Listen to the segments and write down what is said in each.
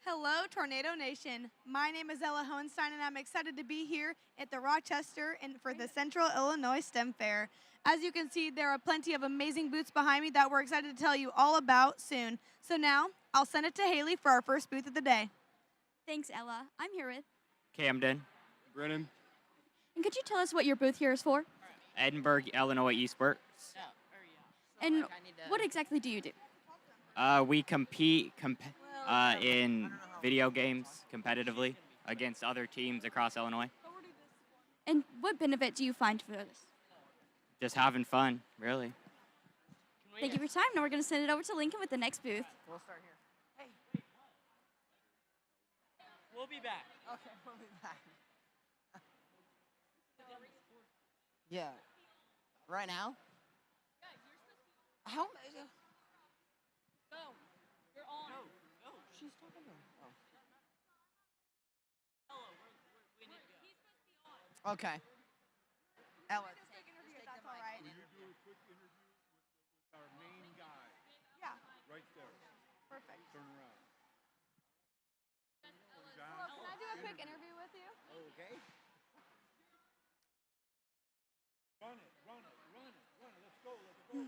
Hello, Tornado Nation. My name is Ella Hohenstein, and I'm excited to be here at the Rochester and for the Central Illinois STEM Fair. As you can see, there are plenty of amazing booths behind me that we're excited to tell you all about soon. So now, I'll send it to Haley for our first booth of the day. Thanks, Ella. I'm here with. Camden, Brennan. And could you tell us what your booth here is for? Edinburgh, Illinois Esports. And what exactly do you do? We compete in video games competitively against other teams across Illinois. And what benefit do you find for this? Just having fun, really. Thank you for your time. Now we're going to send it over to Lincoln with the next booth. We'll start here. Hey. We'll be back. Okay, we'll be back. Yeah. Right now? How? Go. You're on. Go. She's talking to him. Oh. Hello. We need to go. Okay. Ella. That's all right. Will you do a quick interview with our main guy? Yeah, Right there. perfect. Turn around. Hello, can I do a quick interview with you? Okay. Run it. Let's go.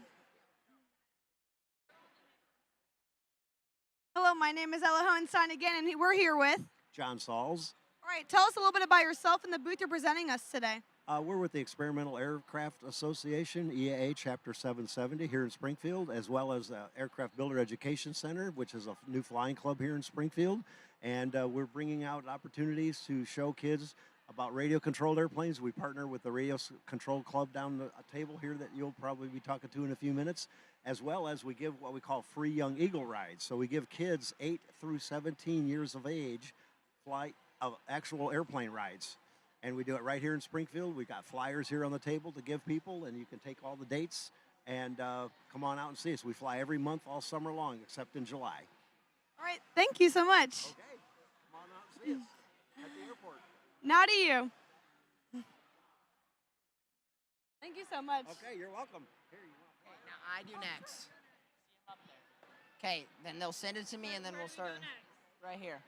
Hello, my name is Ella Hohenstein again, and we're here with. John Sauls. All right, tell us a little bit about yourself and the booth you're presenting us today. We're with the Experimental Aircraft Association, EAA Chapter 770 here in Springfield, as well as Aircraft Builder Education Center, which is a new flying club here in Springfield. And we're bringing out opportunities to show kids about radio-controlled airplanes. We partner with the Radio Control Club down the table here that you'll probably be talking to in a few minutes, as well as we give what we call free Young Eagle rides. So we give kids 8 through 17 years of age flight of actual airplane rides. And we do it right here in Springfield. We've got flyers here on the table to give people, and you can take all the dates and come on out and see us. We fly every month all summer long, except in July. All right, thank you so much. Okay, come on out and see us at the airport. Now to you. Thank you so much. Okay, you're welcome. Here you go. Okay, now I do next. Okay, then they'll send it to me, and then we'll start right here.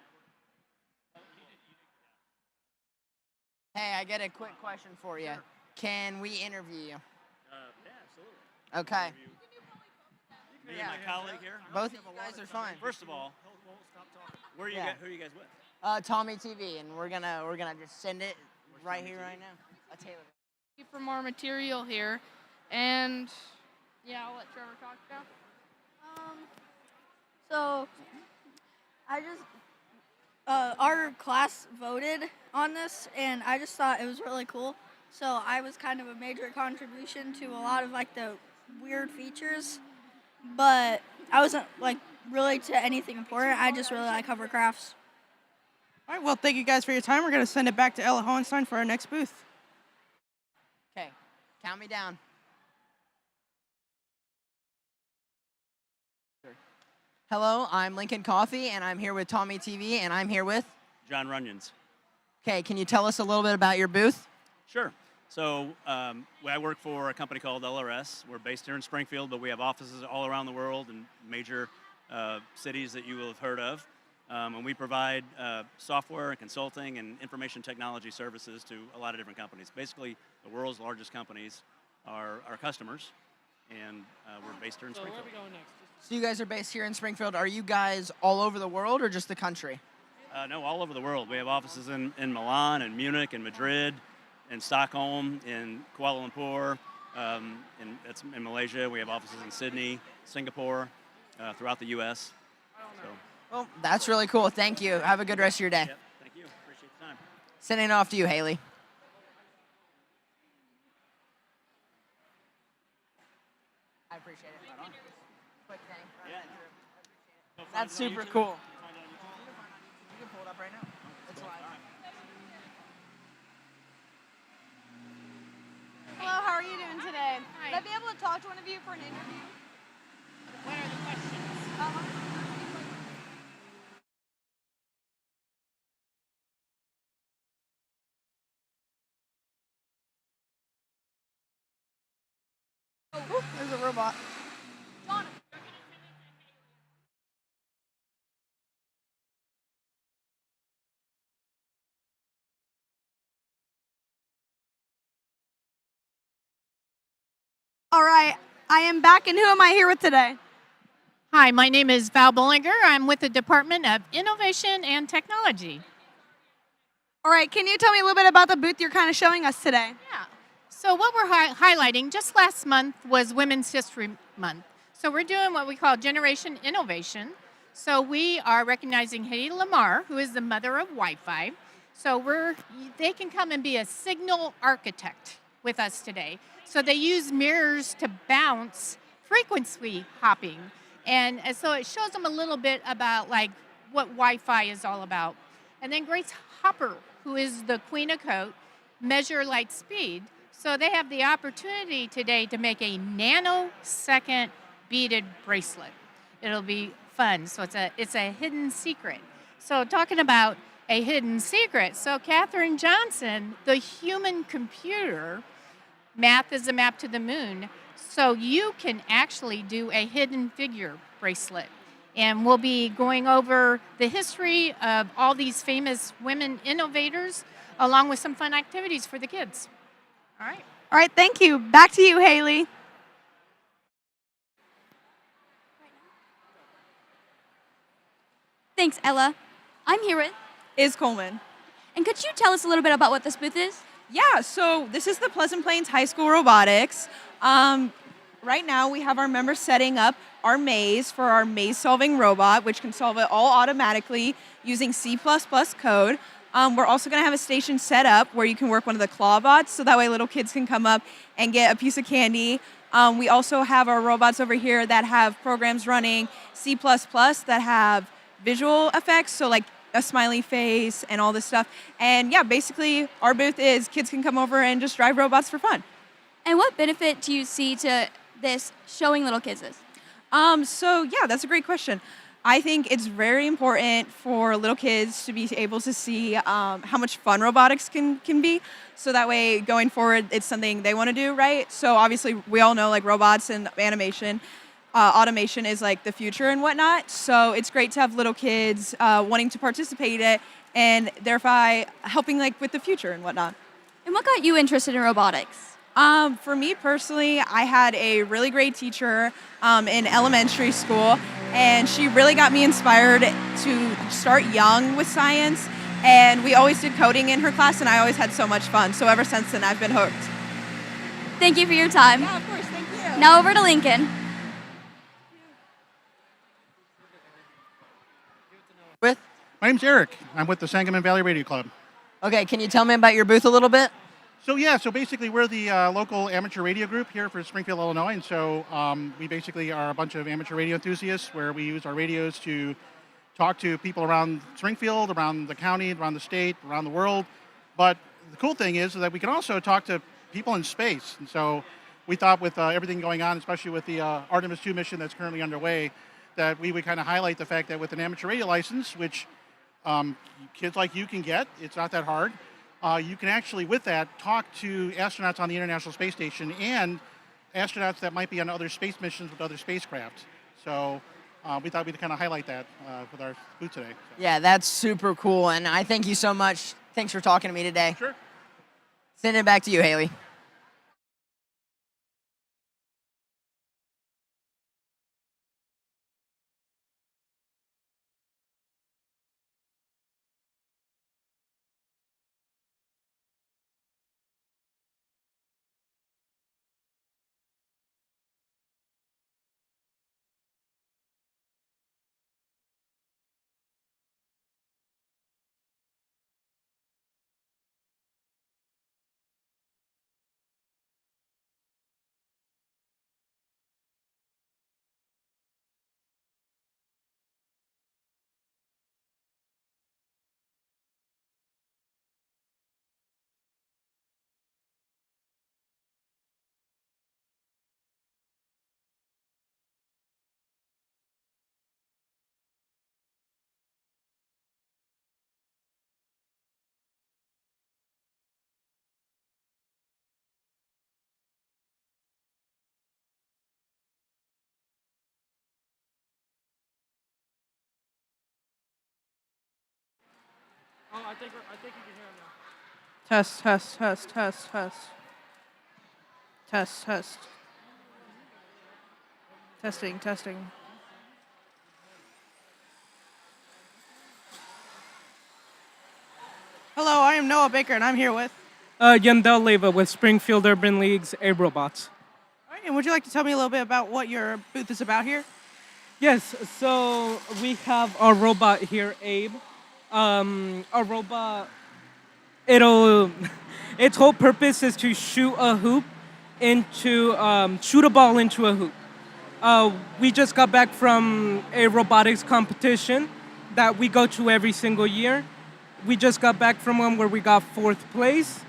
Hey, I got a quick question for you. Can we interview you? Yeah, absolutely. Okay. Me and my colleague here. Both of you guys are fine. First of all, who are you guys with? Tommy TV, and we're gonna just send it right here, right now. A Taylor. For more material here, and yeah, I'll let Trevor talk now. So I just our class voted on this, and I just thought it was really cool. So I was kind of a major contribution to a lot of like the weird features, but I wasn't like really to anything important. I just really like hovercrafts. All right, well, thank you guys for your time. We're going to send it back to Ella Hohenstein for our next booth. Okay, count me down. Hello, I'm Lincoln Coffee, and I'm here with Tommy TV, and I'm here with. John Runyons. Okay, can you tell us a little bit about your booth? Sure. So I work for a company called LRS. We're based here in Springfield, but we have offices all around the world in major cities that you will have heard of. And we provide software and consulting and information technology services to a lot of different companies. Basically, the world's largest companies are our customers, and we're based here in Springfield. Where are we going next? So you guys are based here in Springfield. Are you guys all over the world or just the country? No, all over the world. We have offices in Milan and Munich and Madrid and Stockholm and Kuala Lumpur. In Malaysia. We have offices in Sydney, Singapore, throughout the U.S. So. Well, that's really cool. Thank you. Have a good rest of your day. Yep, thank you. Appreciate the time. Sending it off to you, Haley. I appreciate it. Quick thing. Yeah. That's super cool. You can pull it up right now. It's live. Hello, how are you doing today? Would I be able to talk to one of you for an interview? What are the questions? There's a robot. All right, I am back, and who am I here with today? Hi, my name is Val Bollinger. I'm with the Department of Innovation and Technology. All right, can you tell me a little bit about the booth you're kind of showing us today? Yeah. So what we're highlighting, just last month was Women's History Month. So we're doing what we call Generation Innovation. So we are recognizing Hedy Lamarr, who is the mother of Wi-Fi. So they can come and be a signal architect with us today. So they use mirrors to bounce frequency hopping. And so it shows them a little bit about like what Wi-Fi is all about. And then Grace Hopper, who is the queen of code, measure light speed. So they have the opportunity today to make a nanosecond beaded bracelet. It'll be fun. So it's a hidden secret. So talking about a hidden secret, so Katherine Johnson, the human computer, math is a map to the moon. So you can actually do a hidden figure bracelet. And we'll be going over the history of all these famous women innovators, along with some fun activities for the kids. All right. All right, thank you. Back to you, Haley. Thanks, Ella. I'm here with. Is Coleman. And could you tell us a little bit about what this booth is? Yeah, so this is the Pleasant Plains High School Robotics. Right now we have our members setting up our maze for our maze-solving robot, which can solve it all automatically using C++ code. We're also going to have a station set up where you can work one of the claw bots, so that way little kids can come up and get a piece of candy. We also have our robots over here that have programs running C++ that have visual effects, so like a smiley face and all this stuff. And yeah, basically our booth is kids can come over and just drive robots for fun. And what benefit do you see to this showing little kids this? So yeah, that's a great question. I think it's very important for little kids to be able to see how much fun robotics can be. So that way, going forward, it's something they want to do, right? So obviously, we all know like robots and animation, automation is like the future and whatnot. So it's great to have little kids wanting to participate in it and thereby helping like with the future and whatnot. And what got you interested in robotics? For me personally, I had a really great teacher in elementary school, and she really got me inspired to start young with science. And we always did coding in her class, and I always had so much fun. So ever since then, I've been hooked. Thank you for your time. Yeah, of course. Thank you. Now over to Lincoln. With? My name's Eric. I'm with the Sangamon Valley Radio Club. Okay, can you tell me about your booth a little bit? So basically we're the local amateur radio group here for Springfield, Illinois, and so we basically are a bunch of amateur radio enthusiasts where we use our radios to talk to people around Springfield, around the county, around the state, around the world. But the cool thing is that we can also talk to people in space, and so we thought with everything going on, especially with the Artemis II mission that's currently underway, that we would kind of highlight the fact that with an amateur radio license, which kids like you can get, it's not that hard. You can actually, with that, talk to astronauts on the International Space Station and astronauts that might be on other space missions with other spacecraft. So we thought we'd kind of highlight that with our booth today. So. Yeah, that's super cool, and I thank you so much. Thanks for talking to me today. Sure. Send it back to you, Haley. Oh, I think you can hear him now. Test. Testing, testing. Hello, I am Noah Baker, and I'm here with. Yandel Leva with Springfield Urban League's Abe Robots. All right, and would you like to tell me a little bit about what your booth is about here? Yes, so we have our robot here, Abe. Our robot, it'll, its whole purpose is to shoot a ball into a hoop. We just got back from a robotics competition that we go to every single year. We just got back from one where we got 4th place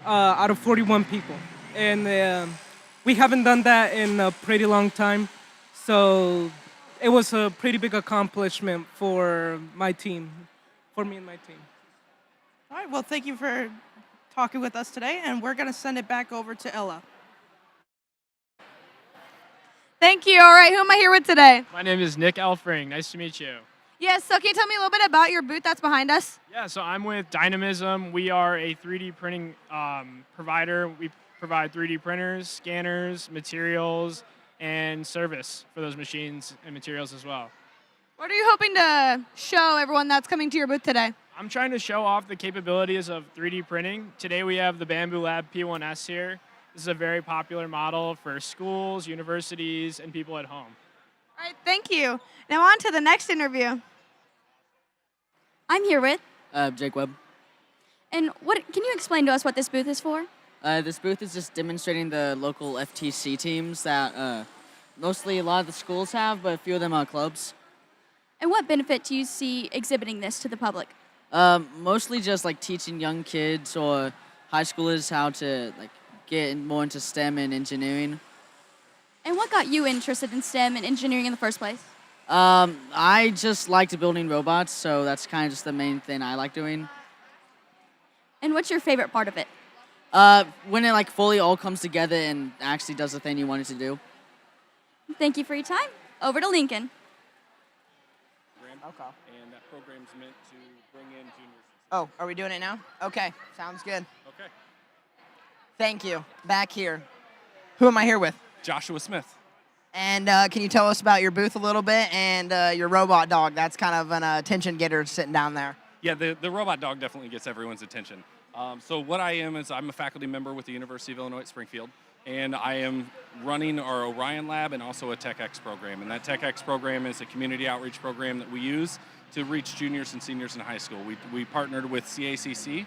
out of 41 people. And we haven't done that in a pretty long time. So it was a pretty big accomplishment for my team, for me and my team. All right, well, thank you for talking with us today, and we're going to send it back over to Ella. Thank you. All right, who am I here with today? My name is Nick Elfring. Nice to meet you. Yes, so can you tell me a little bit about your booth that's behind us? Yeah, so I'm with Dynamism. We are a 3D printing provider. We provide 3D printers, scanners, materials, and service for those machines and materials as well. What are you hoping to show everyone that's coming to your booth today? I'm trying to show off the capabilities of 3D printing. Today we have the Bamboo Lab P1S here. This is a very popular model for schools, universities, and people at home. All right, thank you. Now on to the next interview. I'm here with. Jake Webb. And can you explain to us what this booth is for? This booth is just demonstrating the local FTC teams that mostly a lot of the schools have, but a few of them are clubs. And what benefit do you see exhibiting this to the public? Mostly just like teaching young kids or high schoolers how to like get more into STEM and engineering. And what got you interested in STEM and engineering in the first place? I just liked building robots, so that's kind of just the main thing I like doing. And what's your favorite part of it? When it like fully all comes together and actually does the thing you wanted to do. Thank you for your time. Over to Lincoln. Okay. And that program's meant to bring in juniors. Oh, are we doing it now? Okay, sounds good. Okay. Thank you. Back here. Who am I here with? Joshua Smith. And can you tell us about your booth a little bit and your robot dog? That's kind of an attention getter sitting down there. Yeah, the robot dog definitely gets everyone's attention. So what I am is I'm a faculty member with the University of Illinois at Springfield, and I am running our Orion Lab and also a TechX program. And that TechX program is a community outreach program that we use to reach juniors and seniors in high school. We partnered with CACC,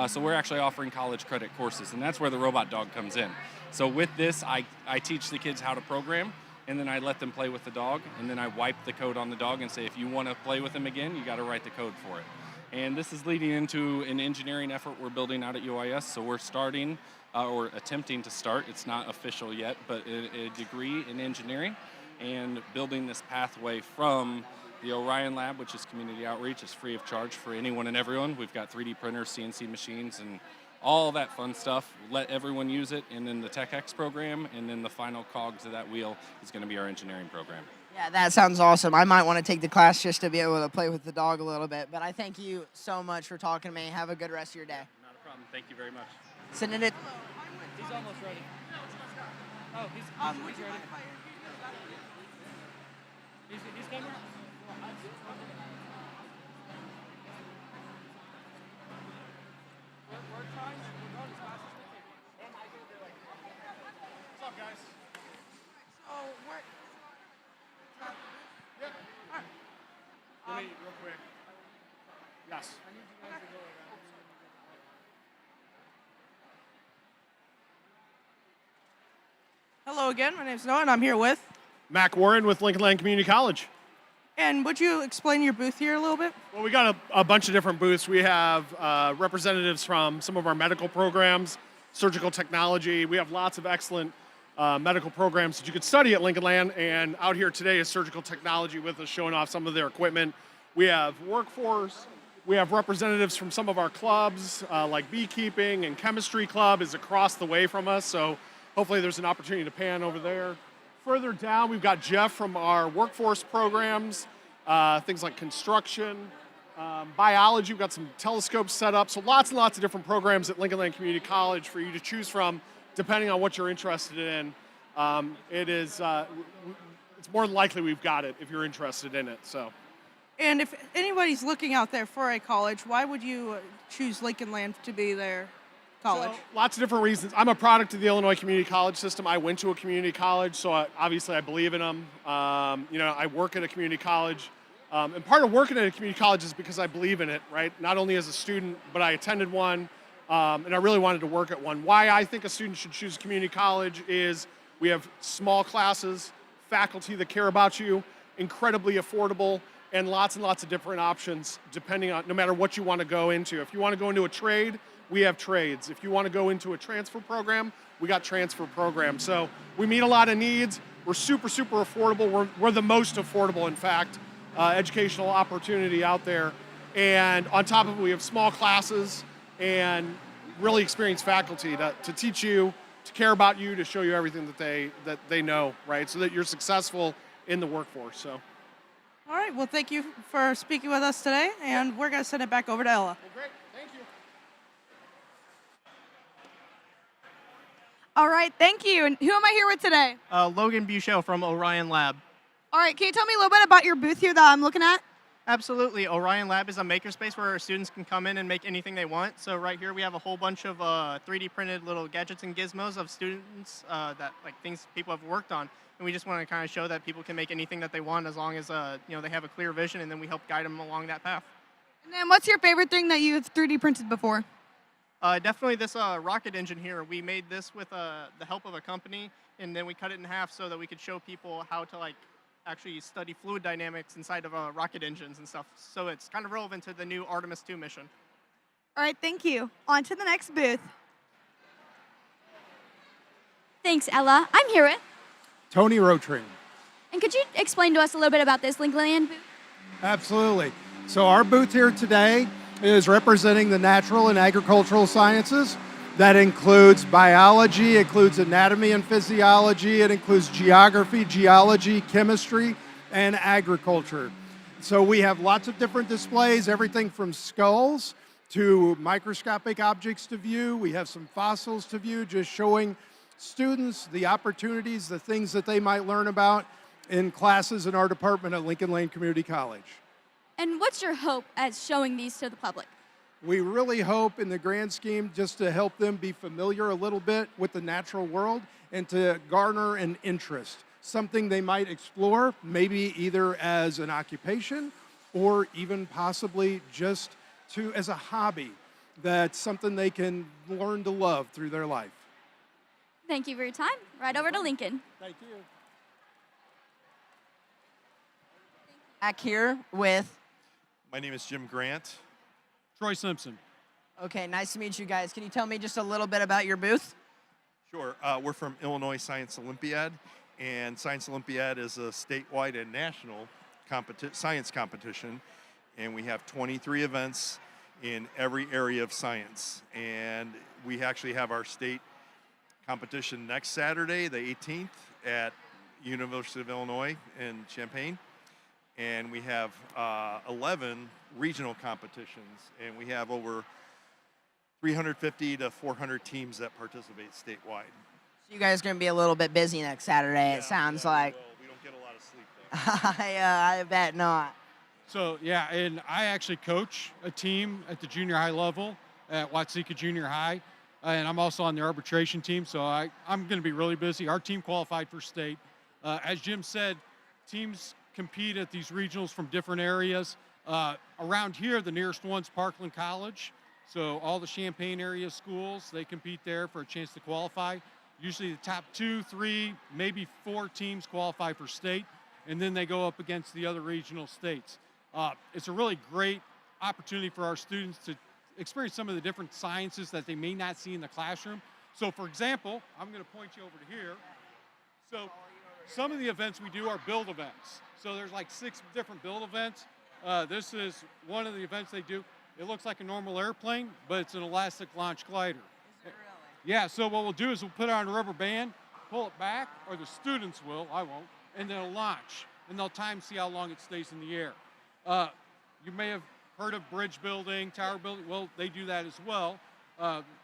so we're actually offering college credit courses, and that's where the robot dog comes in. So with this, I teach the kids how to program, and then I let them play with the dog, and then I wipe the code on the dog and say, if you want to play with him again, you got to write the code for it. And this is leading into an engineering effort we're building out at UIS. So we're starting, or attempting to start, it's not official yet, but a degree in engineering and building this pathway from the Orion Lab, which is community outreach, is free of charge for anyone and everyone. We've got 3D printers, CNC machines, and all that fun stuff. Let everyone use it, and then the TechX program, and then the final cogs of that wheel is going to be our engineering program. Yeah, that sounds awesome. I might want to take the class just to be able to play with the dog a little bit. But I thank you so much for talking to me. Have a good rest of your day. Not a problem. Thank you very much. Sending it. He's almost ready. Oh, he's ready. He's coming. What's up, guys? Let me real quick. Yes. Hello again, my name's Noah, and I'm here with. Mac Warren with Lincoln Land Community College. And would you explain your booth here a little bit? Well, we got a bunch of different booths. We have representatives from some of our medical programs, surgical technology. We have lots of excellent medical programs that you could study at Lincoln Land. And out here today is surgical technology with us showing off some of their equipment. We have workforce. We have representatives from some of our clubs, like beekeeping and chemistry club is across the way from us. So hopefully there's an opportunity to pan over there. Further down, we've got Jeff from our workforce programs, things like construction, biology. We've got some telescopes set up. So lots and lots of different programs at Lincoln Land Community College for you to choose from, depending on what you're interested in. It's it's more than likely we've got it if you're interested in it. So. And if anybody's looking out there for a college, why would you choose Lincoln Land to be their college? So, lots of different reasons. I'm a product of the Illinois community college system. I went to a community college, so obviously I believe in them. I work at a community college. And part of working at a community college is because I believe in it, right? Not only as a student, but I attended one, and I really wanted to work at one. Why I think a student should choose community college is we have small classes, faculty that care about you, incredibly affordable, and lots of different options depending on no matter what you want to go into. If you want to go into a trade, we have trades. If you want to go into a transfer program, we got transfer programs. So we meet a lot of needs. We're super affordable. We're the most affordable, in fact, educational opportunity out there. And on top of it, we have small classes and really experienced faculty to teach you, to care about you, to show you everything that they know, right? So that you're successful in the workforce. So. All right, well, thank you for speaking with us today, and we're going to send it back over to Ella. Well, great, thank you. All right, thank you. And who am I here with today? Logan Buchel from Orion Lab. All right, can you tell me a little bit about your booth here that I'm looking at? Absolutely. Orion Lab is a makerspace where our students can come in and make anything they want. So right here we have a whole bunch of 3D printed little gadgets and gizmos of students that like things people have worked on. And we just want to kind of show that people can make anything that they want as long as they have a clear vision, and then we help guide them along that path. And then what's your favorite thing that you've 3D printed before? Definitely this rocket engine here. We made this with the help of a company, and then we cut it in half so that we could show people how to actually study fluid dynamics inside of rocket engines and stuff. So it's kind of relevant to the new Artemis 2 mission. All right, thank you. On to the next booth. Thanks, Ella. I'm here with. Tony Rotring. And could you explain to us a little bit about this Lincoln Land booth? Absolutely. So our booth here today is representing the natural and agricultural sciences. That includes biology, includes anatomy and physiology, it includes geography, geology, chemistry, and agriculture. So we have lots of different displays, everything from skulls to microscopic objects to view. We have some fossils to view, just showing students the opportunities, the things that they might learn about in classes in our department at Lincoln Lane Community College. And what's your hope as showing these to the public? We really hope in the grand scheme just to help them be familiar a little bit with the natural world and to garner an interest, something they might explore, maybe either as an occupation or even possibly just as a hobby. That's something they can learn to love through their life. Thank you for your time. Right over to Lincoln. Thank you. Back here with. My name is Jim Grant. Troy Simpson. Okay, nice to meet you guys. Can you tell me just a little bit about your booth? Sure. We're from Illinois Science Olympiad, and Science Olympiad is a statewide and national science competition, and we have 23 events in every area of science. And we actually have our state competition next Saturday, the 18th, at University of Illinois in Champaign. And we have 11 regional competitions, and we have over 350 to 400 teams that participate statewide. So you guys are going to be a little bit busy next Saturday, it sounds like. We don't get a lot of sleep there. I bet not. So, yeah, and I actually coach a team at the junior high level at Watsika Junior High, and I'm also on the arbitration team, so I'm going to be really busy. Our team qualified for state. As Jim said, teams compete at these regionals from different areas. Around here, the nearest one's Parkland College. So all the Champaign area schools, they compete there for a chance to qualify. Usually the top 2, 3, maybe 4 teams qualify for state, and then they go up against the other regional states. It's a really great opportunity for our students to experience some of the different sciences that they may not see in the classroom. So for example, I'm going to point you over to here. So some of the events we do are build events. So there's like 6 different build events. This is one of the events they do. It looks like a normal airplane, but it's an elastic launch glider. Is it really? Yeah, so what we'll do is we'll put it on a rubber band, pull it back, or the students will, I won't, and then it'll launch. And they'll see how long it stays in the air. You may have heard of bridge building, tower building. Well, they do that as well.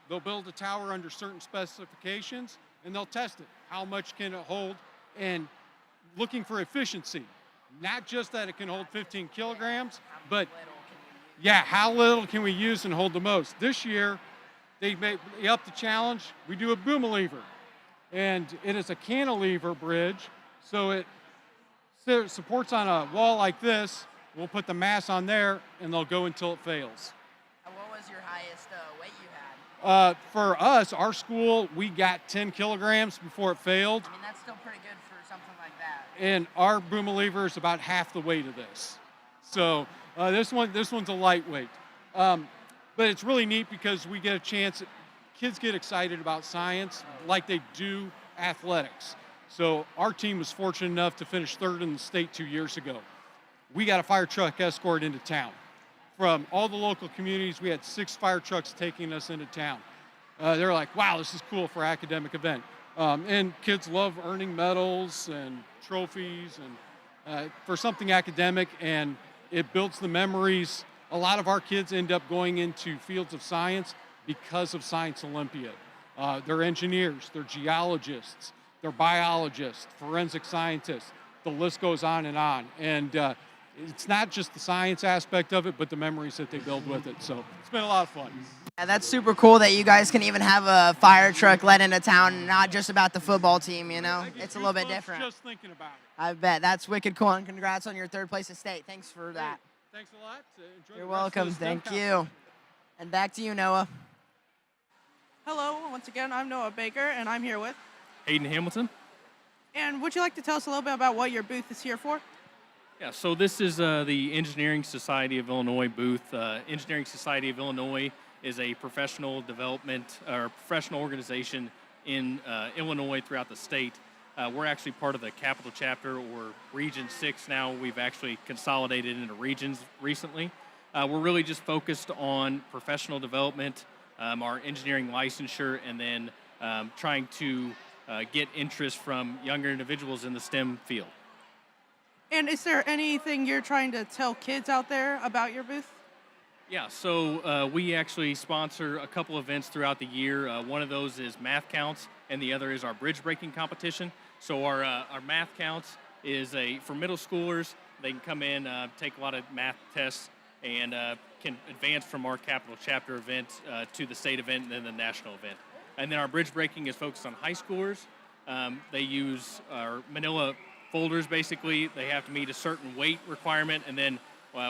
They'll build a tower under certain specifications, and they'll test it. How much can it hold? And looking for efficiency, not just that it can hold 15 kilograms, but yeah, how little can we use and hold the most? This year, they upped the challenge. We do a boomilever, and it is a cantilever bridge, so it supports on a wall like this. We'll put the mass on there, and they'll go until it fails. What was your highest weight you had? For us, our school, we got 10 kilograms before it failed, I mean, that's still pretty good for something like that. and our boomilever is about half the weight of this. So this one's a lightweight. But it's really neat because we get a chance, kids get excited about science like they do athletics. So our team was fortunate enough to finish third in the state 2 years ago. We got a fire truck escort into town. From all the local communities, we had 6 fire trucks taking us into town. They're like, wow, this is cool for academic event. And kids love earning medals and trophies and for something academic, and it builds the memories. A lot of our kids end up going into fields of science because of Science Olympiad. They're engineers, they're geologists, they're biologists, forensic scientists. The list goes on. And it's not just the science aspect of it, but the memories that they build with it. So it's been a lot of fun. Yeah, that's super cool that you guys can even have a fire truck let into town, not just about the football team, you know? It's a little bit different. Just thinking about it. I bet. That's wicked cool, and congrats on your 3rd place at state. Thanks for that. Thanks a lot. Enjoy You're the rest of welcome. the STEM Thank you. And back to you, Noah. Hello, once again, I'm Noah Baker, and I'm here with. Hayden Hamilton. And would you like to tell us a little bit about what your booth is here for? Yeah, so this is the Engineering Society of Illinois booth. Engineering Society of Illinois is a professional development or professional organization in Illinois throughout the state. We're actually part of the Capital Chapter, or Region 6 now. We've actually consolidated into regions recently. We're really just focused on professional development, our engineering licensure, and then trying to get interest from younger individuals in the STEM field. And is there anything you're trying to tell kids out there about your booth? Yeah, so we actually sponsor a couple events throughout the year. One of those is Math Counts, and the other is our bridge breaking competition. So our Math Counts is for middle schoolers. They can come in, take a lot of math tests, and can advance from our Capital Chapter event to the state event and then the national event. And then our bridge breaking is focused on high schoolers. They use our manila folders, basically. They have to meet a certain weight requirement, and then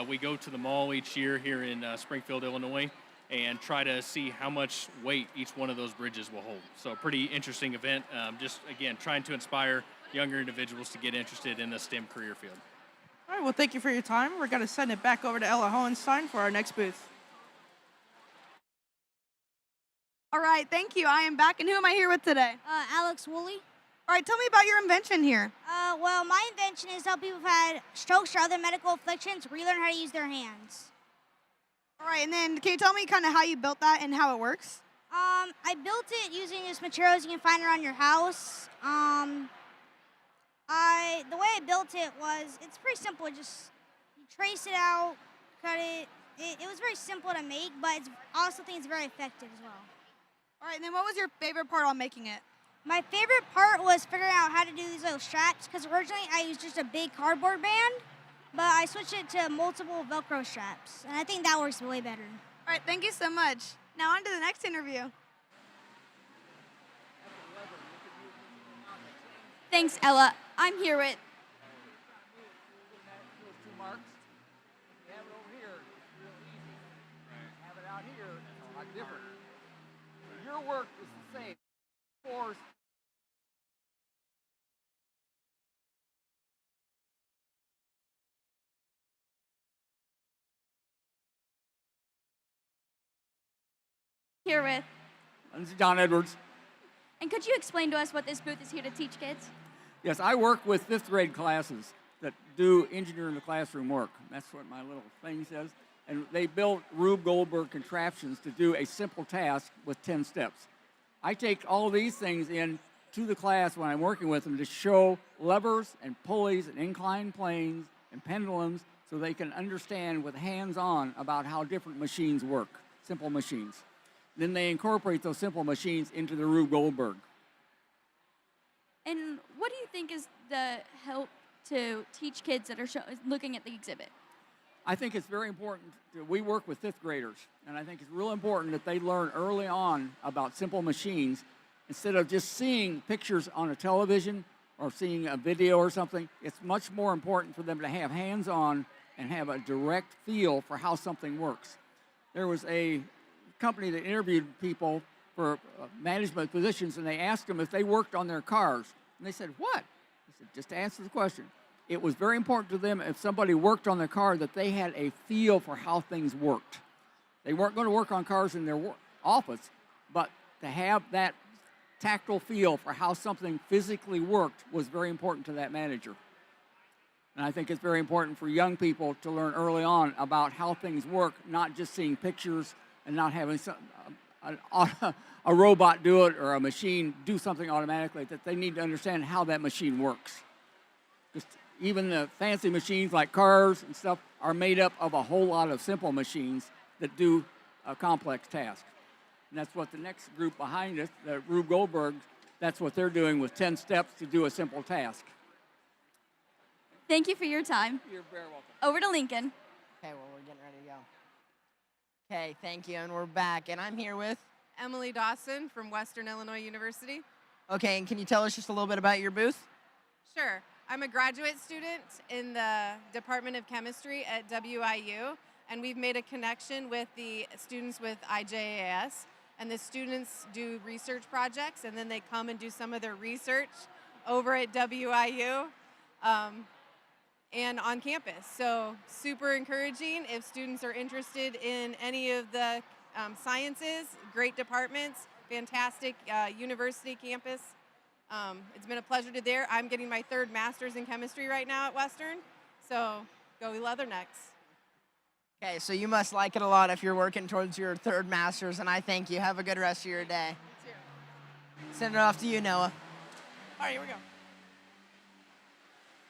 we go to the mall each year here in Springfield, Illinois, and try to see how much weight each one of those bridges will hold. So a pretty interesting event, just, again, trying to inspire younger individuals to get interested in the STEM career field. All right, well, thank you for your time. We're going to send it back over to Ella Hohenstein for our next booth. All right, thank you. I am back, and who am I here with today? Alex Woolley. All right, tell me about your invention here. Well, my invention is to help people who've had strokes or other medical afflictions relearn how to use their hands. All right, and then can you tell me kind of how you built that and how it works? I built it using just materials you can find around your house. The way I built it was, it's pretty simple. Just you trace it out, cut it. It was very simple to make, but I also think it's very effective as well. All right, and then what was your favorite part on making it? My favorite part was figuring out how to do these little straps, because originally I used just a big cardboard band, but I switched it to multiple Velcro straps, and I think that works way better. All right, thank you so much. Now on to the next interview. Thanks, Ella. I'm here with. Your work is the same. Force. Here with. This is John Edwards. And could you explain to us what this booth is here to teach kids? Yes, I work with 5th grade classes that do engineer in the classroom work. That's what my little thing says. And they built Rube Goldberg contraptions to do a simple task with 10 steps. I take all these things in to the class when I'm working with them to show levers and pulleys and inclined planes and pendulums so they can understand with hands-on about how different machines work, simple machines. Then they incorporate those simple machines into the Rube Goldberg. And what do you think is the help to teach kids that are looking at the exhibit? I think it's very important. We work with fifth graders, and I think it's real important that they learn early on about simple machines instead of just seeing pictures on a television or seeing a video or something. It's much more important for them to have hands-on and have a direct feel for how something works. There was a company that interviewed people for management positions, and they asked them if they worked on their cars. And they said, what? I said, just to answer the question. It was very important to them if somebody worked on their car that they had a feel for how things worked. They weren't going to work on cars in their office, but to have that tactile feel for how something physically worked was very important to that manager. And I think it's very important for young people to learn early on about how things work, not just seeing pictures and not having a robot do it or a machine do something automatically, that they need to understand how that machine works. Just even the fancy machines like cars and stuff are made up of a whole lot of simple machines that do a complex task. And that's what the next group behind us, the Rube Goldberg, that's what they're doing with 10 steps to do a simple task. Thank you for your time. You're very welcome. Over to Lincoln. Okay, well, we're getting ready to go. Okay, thank you, and we're back. And I'm here with Emily Dawson from Western Illinois University. Okay, and can you tell us just a little bit about your booth? Sure. I'm a graduate student in the Department of Chemistry at WIU, and we've made a connection with the students with IJAS. And the students do research projects, and then they come and do some of their research over at WIU and on campus. So super encouraging if students are interested in any of the sciences, great departments, fantastic university campus. It's been a pleasure to there. I'm getting my third master's in chemistry right now at Western, so go Leathernecks. Okay, so you must like it a lot if you're working towards your third master's, and I thank you. Have a good rest of your day. Send it off to you, Noah. All right, here we go.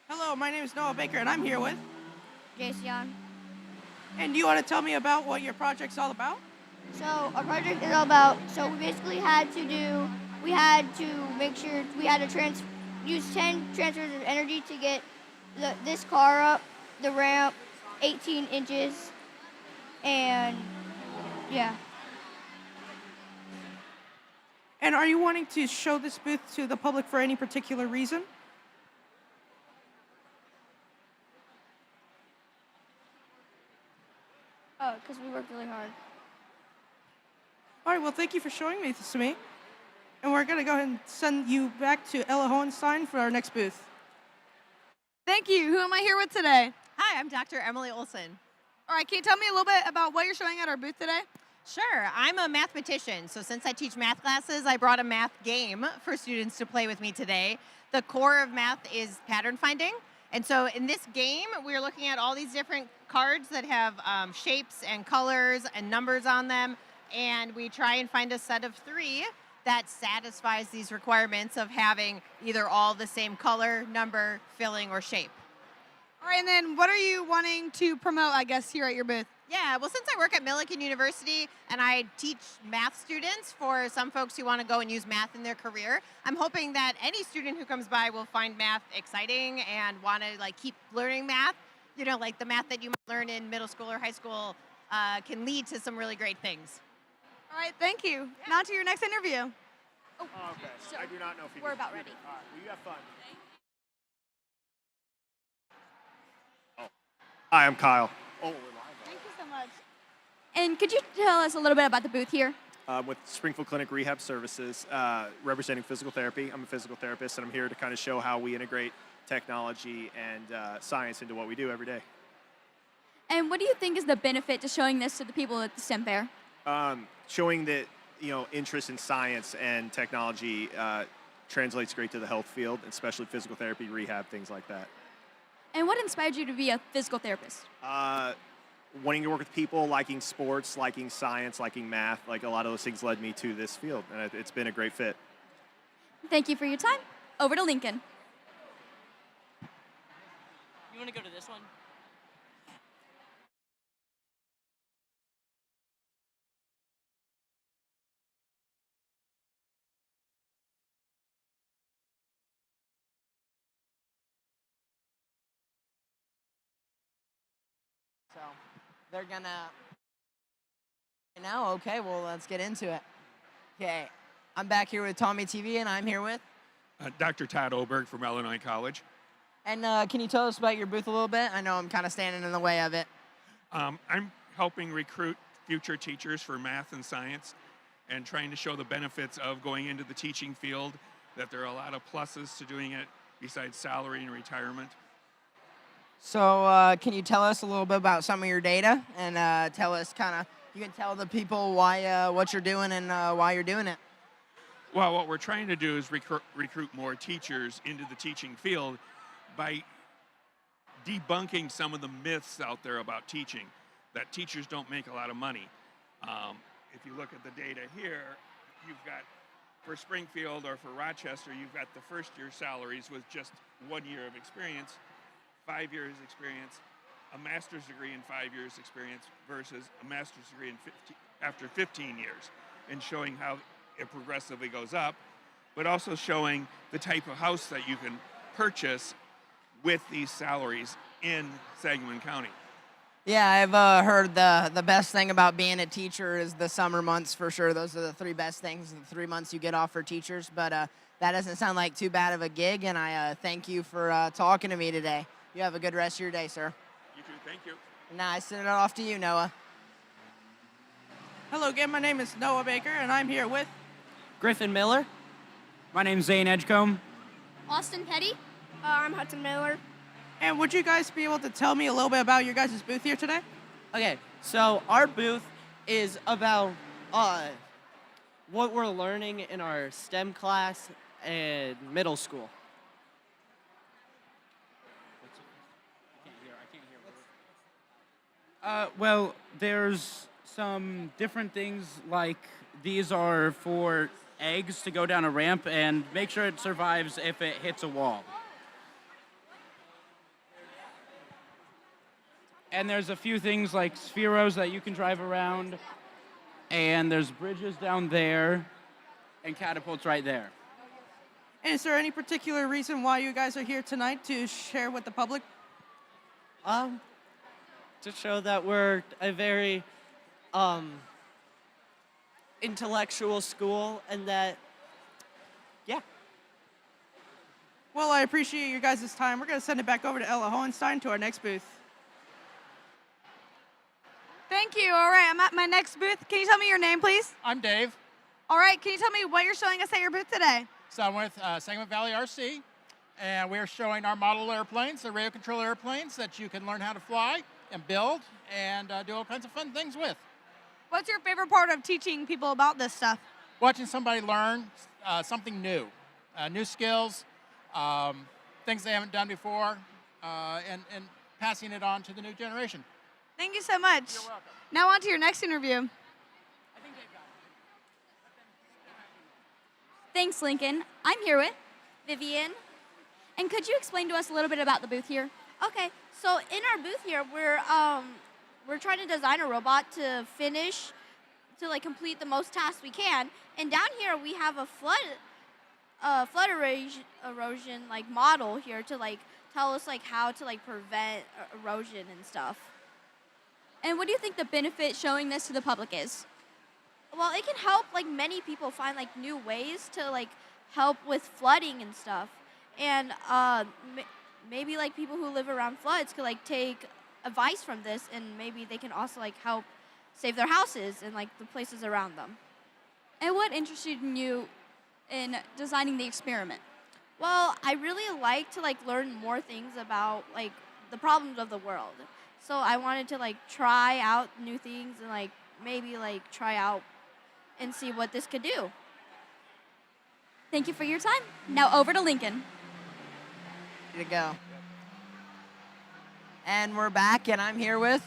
Hello, my name is Noah Baker, and I'm here with Jason. And do you want to tell me about what your project's all about? So our project is all about, so we basically had to make sure we had to use 10 transfers of energy to get this car up the ramp 18 inches, and yeah. And are you wanting to show this booth to the public for any particular reason? Oh, because we worked really hard. All right, well, thank you for showing this to me. And we're going to go ahead and send you back to Ella Hohenstein for our next booth. Thank you. Who am I here with today? Hi, I'm Dr. Emily Olson. All right, can you tell me a little bit about what you're showing at our booth today? Sure, I'm a mathematician, so since I teach math classes, I brought a math game for students to play with me today. The core of math is pattern finding, and so in this game, we're looking at all these different cards that have shapes and colors and numbers on them, and we try and find a set of 3 that satisfies these requirements of having either all the same color, number, filling, or shape. All right, and then what are you wanting to promote, I guess, here at your booth? Yeah, well, since I work at Millikan University and I teach math students for some folks who want to go and use math in their career, I'm hoping that any student who comes by will find math exciting and want to keep learning math. You know, like the math that you might learn in middle school or high school can lead to some really great things. All right, thank you. Yeah. Now to your next interview. Oh, okay. So I do not know if you we're about ready. All right, well, you have fun. Oh. Hi, I'm Kyle. Oh, we're live. Thank you so much. And could you tell us a little bit about the booth here? With Springfield Clinic Rehab Services, representing physical therapy. I'm a physical therapist, and I'm here to kind of show how we integrate technology and science into what we do every day. And what do you think is the benefit to showing this to the people at the STEM fair? Showing that interest in science and technology translates great to the health field, especially physical therapy, rehab, things like that. And what inspired you to be a physical therapist? Wanting to work with people, liking sports, liking science, liking math, a lot of those things led me to this field, and it's been a great fit. Thank you for your time. Over to Lincoln. You want to go to this one? They're gonna. Now, okay, well, let's get into it. Okay, I'm back here with Tommy TV, and I'm here with. Dr. Todd Oberg from Illinois College. And can you tell us about your booth a little bit? I know I'm kind of standing in the way of it. I'm helping recruit future teachers for math and science and trying to show the benefits of going into the teaching field, that there are a lot of pluses to doing it besides salary and retirement. So can you tell us a little bit about some of your data and tell us you can tell the people why what you're doing and why you're doing it? Well, what we're trying to do is recruit more teachers into the teaching field by debunking some of the myths out there about teaching, that teachers don't make a lot of money. If you look at the data here, you've got, for Springfield or for Rochester, you've got the first year salaries with just 1 year of experience, 5 years experience, a master's degree in 5 years experience versus a master's degree after 15 years, and showing how it progressively goes up, but also showing the type of house that you can purchase with these salaries in Sangamon County. Yeah, I've heard the best thing about being a teacher is the summer months for sure. Those are the 3 best things, the 3 months you get off for teachers. But that doesn't sound like too bad of a gig, and I thank you for talking to me today. You have a good rest of your day, sir. You too, thank you. Now I send it off to you, Noah. Hello again, my name is Noah Baker, and I'm here with Griffin Miller. My name's Zane Edgecombe. Austin Petty. I'm Hudson Miller. And would you guys be able to tell me a little bit about your guys' booth here today? Okay, so our booth is about what we're learning in our STEM class in middle school. Well, there's some different things like these are for eggs to go down a ramp and make sure it survives if it hits a wall. And there's a few things like spheros that you can drive around, and there's bridges down there, and catapults right there. And is there any particular reason why you guys are here tonight to share with the public? To show that we're a very intellectual school, and that, yeah. Well, I appreciate your guys' time. We're going to send it back over to Ella Hohenstein to our next booth. Thank you. All right, I'm at my next booth. Can you tell me your name, please? I'm Dave. All right, can you tell me what you're showing us at your booth today? So I'm with Sangamon Valley RC, and we're showing our model airplanes, the radio control airplanes that you can learn how to fly and build and do all kinds of fun things with. What's your favorite part of teaching people about this stuff? Watching somebody learn something new, new skills, things they haven't done before, and passing it on to the new generation. Thank you so much. You're welcome. Now on to your next interview. Thanks, Lincoln. I'm here with Vivian. And could you explain to us a little bit about the booth here? Okay, so in our booth here, we're trying to design a robot to complete the most tasks we can. And down here we have a flood erosion like model here to tell us how to prevent erosion and stuff. And what do you think the benefit showing this to the public is? Well, it can help many people find new ways to help with flooding and stuff. And maybe people who live around floods could take advice from this, and maybe they can also help save their houses and the places around them. And what interested you in designing the experiment? Well, I really like to learn more things about the problems of the world. So I wanted to try out new things and maybe try out and see what this could do. Thank you for your time. Now over to Lincoln. Ready to go. And we're back, and I'm here with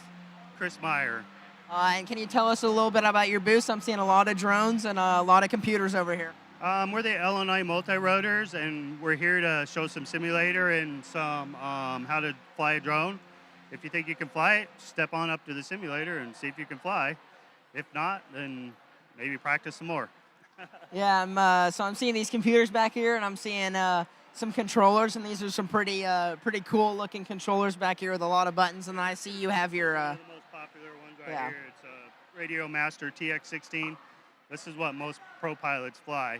Chris Meyer. And can you tell us a little bit about your booth? I'm seeing a lot of drones and a lot of computers over here. We're the Illinois Multi-Rotors, and we're here to show some simulator and some how to fly a drone. If you think you can fly it, step on up to the simulator and see if you can fly. If not, then maybe practice some more. Yeah, so I'm seeing these computers back here, and I'm seeing some controllers, and these are some pretty cool looking controllers back here with a lot of buttons. And I see you have your The most popular right Yeah. here. It's a Radio Master TX16. This is what most pro pilots fly.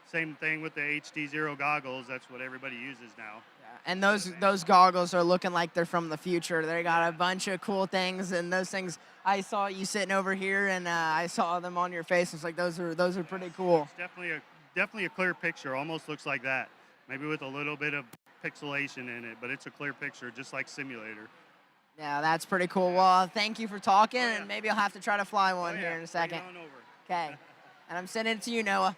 Same thing with the HD Zero goggles. That's what everybody uses now. And those goggles are looking like they're from the future. They got a bunch of cool things, and those things I saw you sitting over here, and I saw them on your face. It's like those are pretty cool. It's definitely a clear picture. Almost looks like that. Maybe with a little bit of pixelation in it, but it's a clear picture, just like simulator. Yeah, that's pretty cool. Well, thank you for talking, and maybe I'll have to try to fly one here in a second. Bring it on over. Okay. And I'm sending it to you, Noah.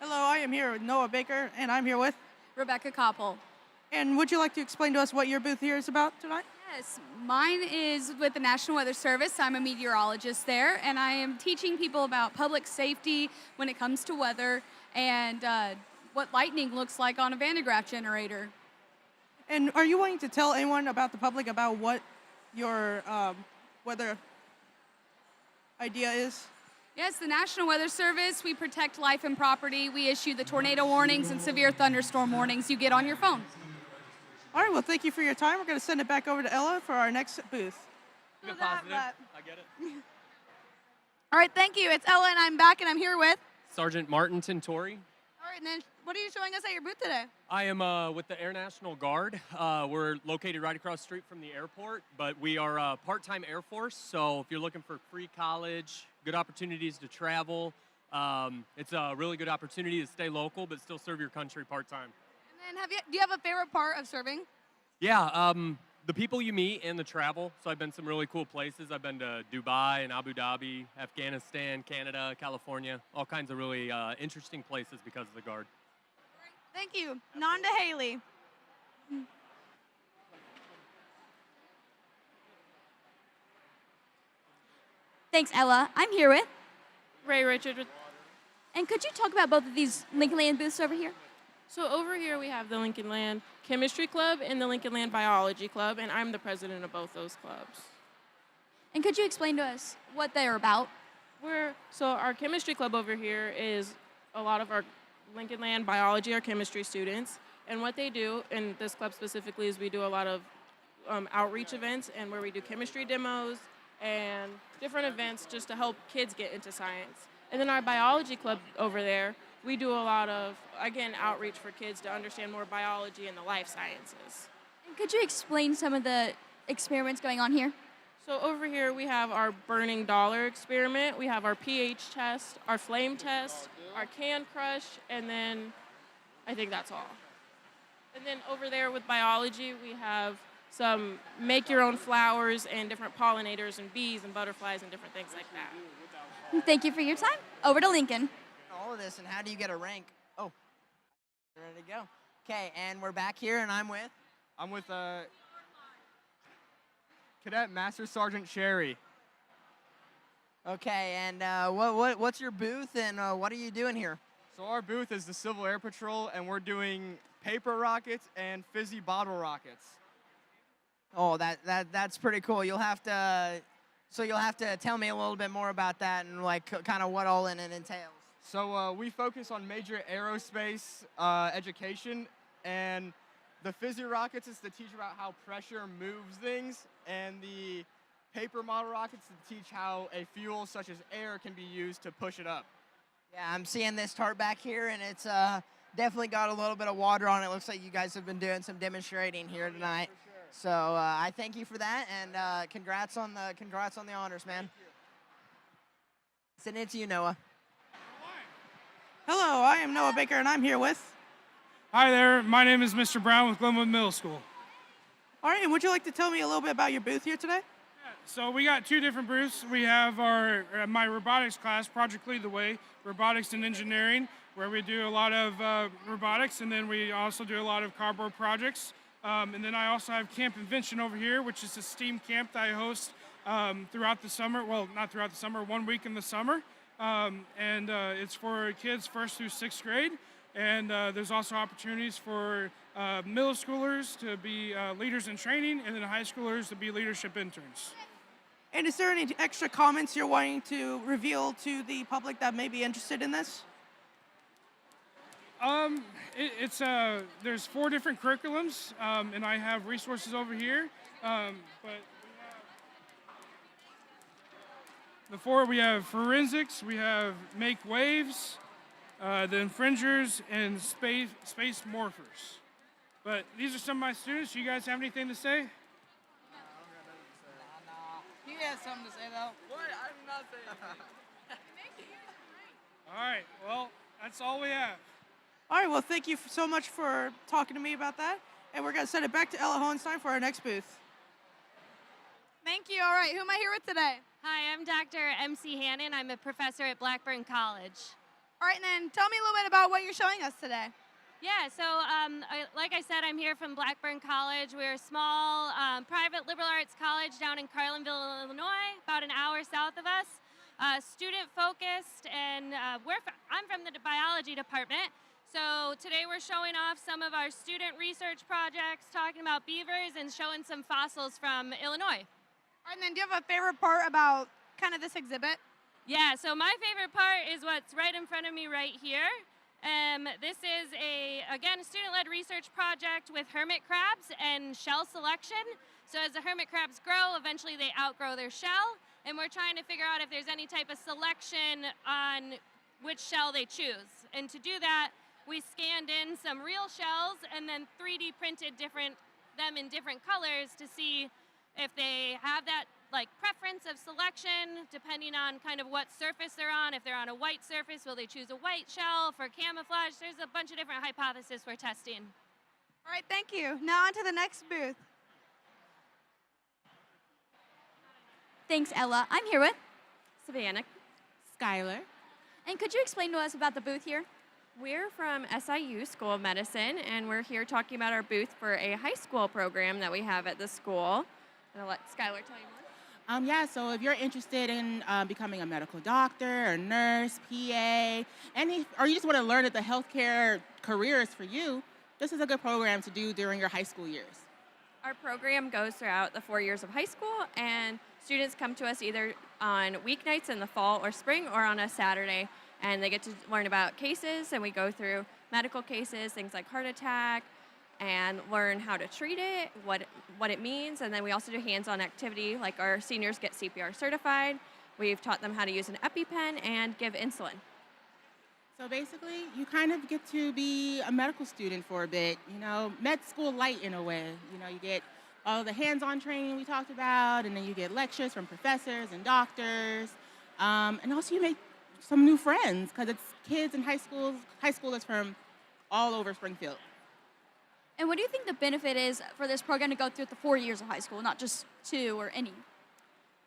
Hello, I am here with Noah Baker, and I'm here with Rebecca Koppel. And would you like to explain to us what your booth here is about tonight? Yes, mine is with the National Weather Service. I'm a meteorologist there, and I am teaching people about public safety when it comes to weather and what lightning looks like on a Van de Graaff generator. And are you wanting to tell anyone about the public about what your weather idea is? Yes, the National Weather Service, we protect life and property. We issue the tornado warnings and severe thunderstorm warnings you get on your phone. All right, well, thank you for your time. We're going to send it back over to Ella for our next booth. Good positive. I get it. All right, thank you. It's Ella, and I'm back, and I'm here with. Sergeant Martin Tintori. All right, and then what are you showing us at your booth today? I am with the Air National Guard. We're located right across the street from the airport, but we are part-time Air Force, so if you're looking for free college, good opportunities to travel, it's a really good opportunity to stay local but still serve your country part-time. And then do you have a favorite part of serving? Yeah, the people you meet and the travel. So I've been some really cool places. I've been to Dubai and Abu Dhabi, Afghanistan, Canada, California, all kinds of really interesting places because of the Guard. Thank you. Nanda Haley. Thanks, Ella. I'm here with. Ray Richard. And could you talk about both of these Lincoln Land booths over here? So over here we have the Lincoln Land Chemistry Club and the Lincoln Land Biology Club, and I'm the president of both those clubs. And could you explain to us what they're about? So our chemistry club over here is a lot of our Lincoln Land Biology or chemistry students, and what they do in this club specifically is we do a lot of outreach events and where we do chemistry demos and different events just to help kids get into science. And then our biology club over there, we do a lot of, again, outreach for kids to understand more biology and the life sciences. And could you explain some of the experiments going on here? So over here we have our burning dollar experiment, we have our pH test, our flame test, our can crush, and then I think that's all. And then over there with biology, we have some make your own flowers and different pollinators and bees and butterflies and different things like that. Thank you for your time. Over to Lincoln. All of this, and how do you get a rank? Oh, ready to go. Okay, and we're back here, and I'm with. I'm with Cadet Master Sergeant Sherry. Okay, and what's your booth, and what are you doing here? So our booth is the Civil Air Patrol, and we're doing paper rockets and fizzy bottle rockets. Oh, that's pretty cool. You'll have to tell me a little bit more about that and like kind of what all in it entails. So we focus on major aerospace education, and the fizzy rockets is to teach about how pressure moves things, and the paper model rockets to teach how a fuel such as air can be used to push it up. Yeah, I'm seeing this tarp back here, and it's definitely got a little bit of water on it. Looks like you guys have been doing some demonstrating here tonight. So I thank you for that, and congrats on the honors, man. Sending it to you, Noah. Hello, I am Noah Baker, and I'm here with. Hi there, my name is Mr. Brown with Glenwood Middle School. All right, and would you like to tell me a little bit about your booth here today? So we got two different booths. We have my robotics class, Project Lead the Way, Robotics and Engineering, where we do a lot of robotics, and then we also do a lot of cardboard projects. And then I also have Camp Invention over here, which is a STEAM camp that I host throughout the summer. Well, not throughout the summer, 1 week in the summer. And it's for kids 1st through 6th grade. And there's also opportunities for middle schoolers to be leaders in training, and then high schoolers to be leadership interns. And is there any extra comments you're wanting to reveal to the public that may be interested in this? There's 4 different curriculums, and I have resources over here. But The four, we have forensics, we have make waves, the infringers, and space morphers. But these are some of my students. You guys have anything to say? He has something to say though. What? I do not say anything. All right, well, that's all we have. All right, well, thank you so much for talking to me about that. And we're going to send it back to Ella Hohenstein for our next booth. Thank you. All right, who am I here with today? Hi, I'm Dr. MC Hannon. I'm a professor at Blackburn College. All right, and then tell me a little bit about what you're showing us today. Yeah, so like I said, I'm here from Blackburn College. We're a small private liberal arts college down in Carlinville, Illinois, about an hour south of us. Student focused, and I'm from the biology department. So today we're showing off some of our student research projects, talking about beavers and showing some fossils from Illinois. All right, and then do you have a favorite part about kind of this exhibit? Yeah, so my favorite part is what's right in front of me right here. This is again, a student-led research project with hermit crabs and shell selection. So as the hermit crabs grow, eventually they outgrow their shell, and we're trying to figure out if there's any type of selection on which shell they choose. And to do that, we scanned in some real shells and then 3D printed them in different colors to see if they have that preference of selection depending on kind of what surface they're on. If they're on a white surface, will they choose a white shell for camouflage? There's a bunch of different hypotheses we're testing. All right, thank you. Now on to the next booth. Thanks, Ella. I'm here with Savannah. Skylar. And could you explain to us about the booth here? We're from SIU School of Medicine, and we're here talking about our booth for a high school program that we have at the school. And I'll let Skylar tell you more. Yeah, so if you're interested in becoming a medical doctor or nurse, PA, or you just want to learn that the healthcare career is for you, this is a good program to do during your high school years. Our program goes throughout the 4 years of high school, and students come to us either on weeknights in the fall or spring or on a Saturday, and they get to learn about cases, and we go through medical cases, things like heart attack, and learn how to treat it, what it means, and then we also do hands-on activity, like our seniors get CPR certified. We've taught them how to use an EpiPen and give insulin. So basically, you kind of get to be a medical student for a bit, med school light in a way. You get all the hands-on training we talked about, and then you get lectures from professors and doctors, and also you make some new friends, because it's kids in high schoolers from all over Springfield. And what do you think the benefit is for this program to go through the 4 years of high school, not just 2 or any?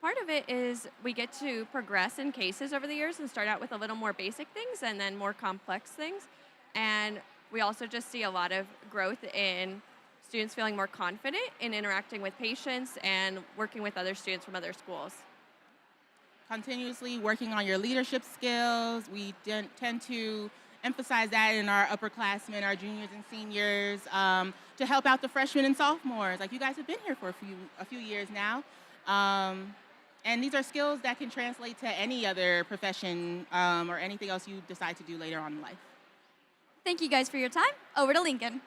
Part of it is we get to progress in cases over the years and start out with a little more basic things and then more complex things. And we also just see a lot of growth in students feeling more confident in interacting with patients and working with other students from other schools. Continuously working on your leadership skills. We tend to emphasize that in our upperclassmen, our juniors and seniors, to help out the freshmen and sophomores. Like, you guys have been here for a few years now. And these are skills that can translate to any other profession or anything else you decide to do later on in life. Thank you guys for your time. Over to Lincoln.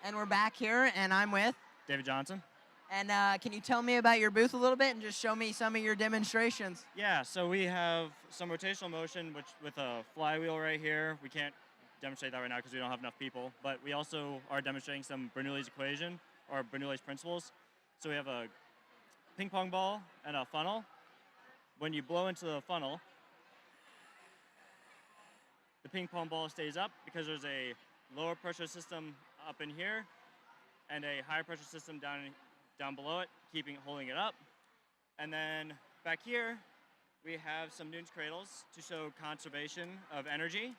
And we're back here, and I'm with David Johnson. And can you tell me about your booth a little bit and just show me some of your demonstrations? Yeah, so we have some rotational motion with a flywheel right here. We can't demonstrate that right now because we don't have enough people, but we also are demonstrating some Bernoulli's equation or Bernoulli's principles. So we have a ping pong ball and a funnel. When you blow into the funnel, the ping pong ball stays up because there's a lower pressure system up in here and a higher pressure system down below it, holding it up. And then back here, we have some Newton's cradles to show conservation of energy.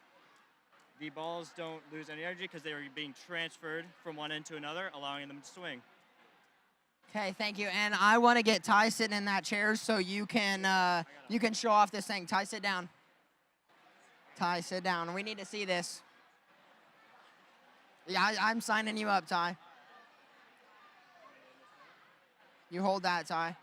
The balls don't lose any energy because they are being transferred from one end to another, allowing them to swing. Okay, thank you. And I want to get Ty sitting in that chair so you can show off this thing. Ty, sit down. Ty, sit down. We need to see this. Yeah, I'm signing you up, Ty. You hold that, Ty.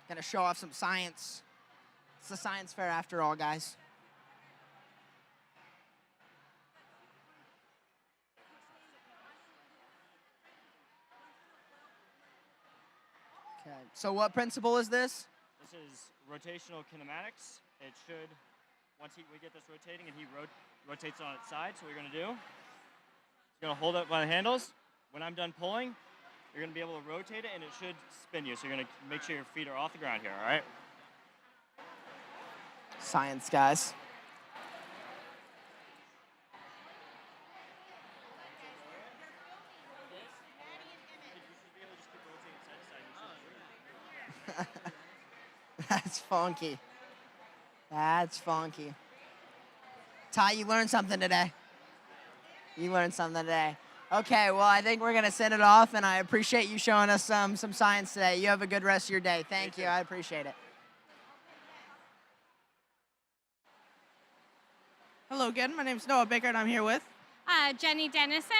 Gonna show off some science. It's a science fair after all, guys. Okay. So what principle is this? This is rotational kinematics. It should, we get this rotating and he rotates on its side, so what you're going to do, you're going to hold it by the handles. When I'm done pulling, you're going to be able to rotate it and it should spin you. So you're going to make sure your feet are off the ground here, all right? Science, guys. That's funky. That's funky. Ty, you learned something today. You learned something today. Okay, well, I think we're going to send it off, and I appreciate you showing us some science today. You have a good rest of your day. Thank you. I appreciate it. Hello again. My name is Noah Baker, and I'm here with. Jenny Dennison.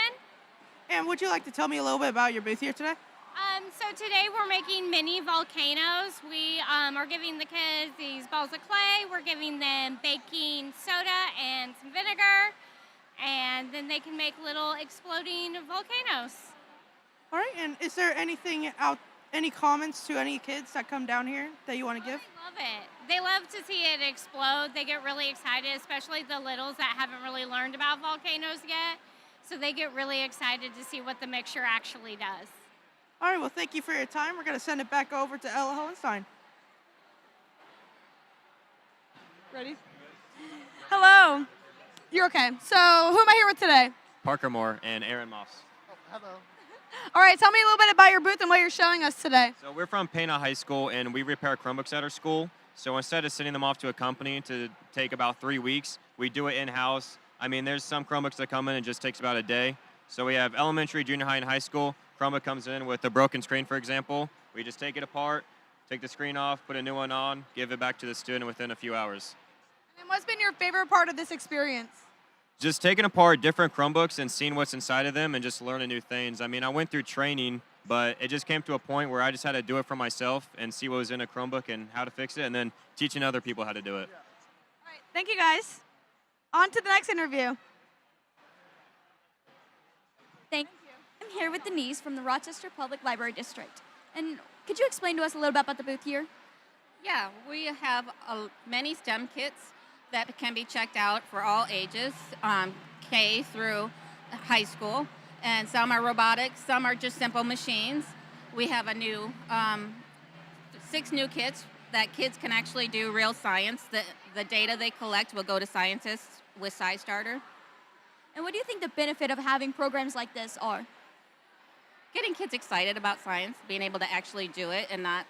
And would you like to tell me a little bit about your booth here today? So today we're making mini volcanoes. We are giving the kids these balls of clay. We're giving them baking soda and some vinegar, and then they can make little exploding volcanoes. All right, and is there any comments to any kids that come down here that you want to give? They love it. They love to see it explode. They get really excited, especially the littles that haven't really learned about volcanoes yet. So they get really excited to see what the mixture actually does. All right, well, thank you for your time. We're going to send it back over to Ella Hohenstein. Ready? Hello. You're okay. So who am I here with today? Parker Moore and Aaron Moss. Hello. All right, tell me a little bit about your booth and what you're showing us today. So we're from Pana High School, and we repair Chromebooks at our school. So instead of sending them off to a company to take about 3 weeks, we do it in-house. I mean, there's some Chromebooks that come in and just takes about a day. So we have elementary, junior high, and high school. Chromebook comes in with a broken screen, for example. We just take it apart, take the screen off, put a new one on, give it back to the student within a few hours. And what's been your favorite part of this experience? Just taking apart different Chromebooks and seeing what's inside of them and just learning new things. I mean, I went through training, but it just came to a point where I just had to do it for myself and see what was in a Chromebook and how to fix it, and then teaching other people how to do it. All right, thank you guys. On to the next interview. Thank you. I'm here with Denise from the Rochester Public Library District. And could you explain to us a little bit about the booth here? Yeah, we have many STEM kits that can be checked out for all ages, K through high school. And some are robotics, some are just simple machines. We have a new 6 new kits that kids can actually do real science. The data they collect will go to scientists with SciStarter. And what do you think the benefit of having programs like this are? Getting kids excited about science, being able to actually do it and not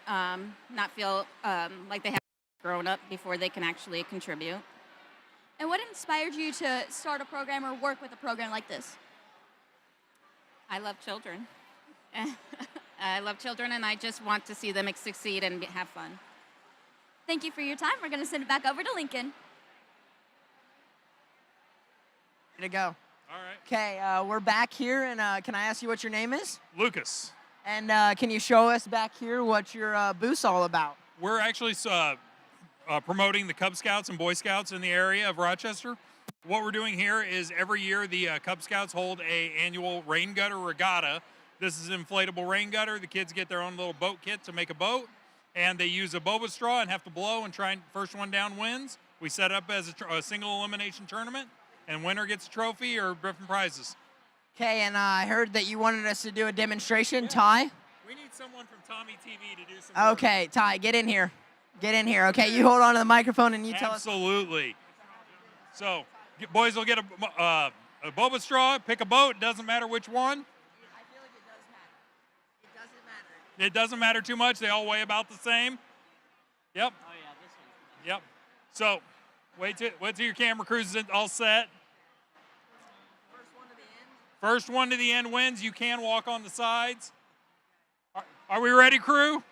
feel like they have grown up before they can actually contribute. And what inspired you to start a program or work with a program like this? I love children. I love children, and I just want to see them succeed and have fun. Thank you for your time. We're going to send it back over to Lincoln. Way to go. All right. Okay, we're back here, and can I ask you what your name is? Lucas. And can you show us back here what your booth's all about? We're actually promoting the Cub Scouts and Boy Scouts in the area of Rochester. What we're doing here is every year the Cub Scouts hold a annual rain gutter regatta. This is an inflatable rain gutter. The kids get their own little boat kit to make a boat, and they use a boba straw and have to blow and try and first one down wins. We set up as a single elimination tournament, and winner gets a trophy or different prizes. Okay, and I heard that you wanted us to do a demonstration. Ty? We need someone from Tommy TV to do some work. Okay, Ty, get in here. Get in here. Okay, you hold on to the microphone and you tell us. Absolutely. So, boys will get a boba straw, pick a boat, doesn't matter which one. It doesn't matter too much. They all weigh about the same. Yep. Oh, yeah, this one. Yep. So, wait till your camera crew is all set. First one to the end wins. You can walk on the sides. Are we ready, crew?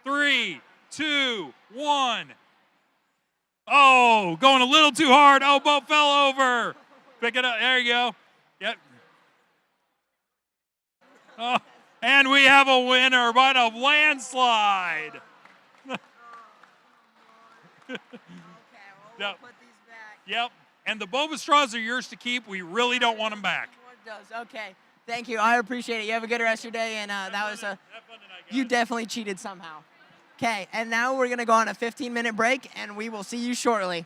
3, 2, 1. Oh, going a little too hard. Oh, boat fell over. Pick it up. There you go. Yep. Oh, and we have a winner by a landslide. Yep. Yep. And the boba straws are yours to keep. We really don't want them back. It does. Okay. Thank you. I appreciate it. You have a good rest of your day. And that was you definitely cheated somehow. Okay, and now we're going to go on a 15-minute break, and we will see you shortly.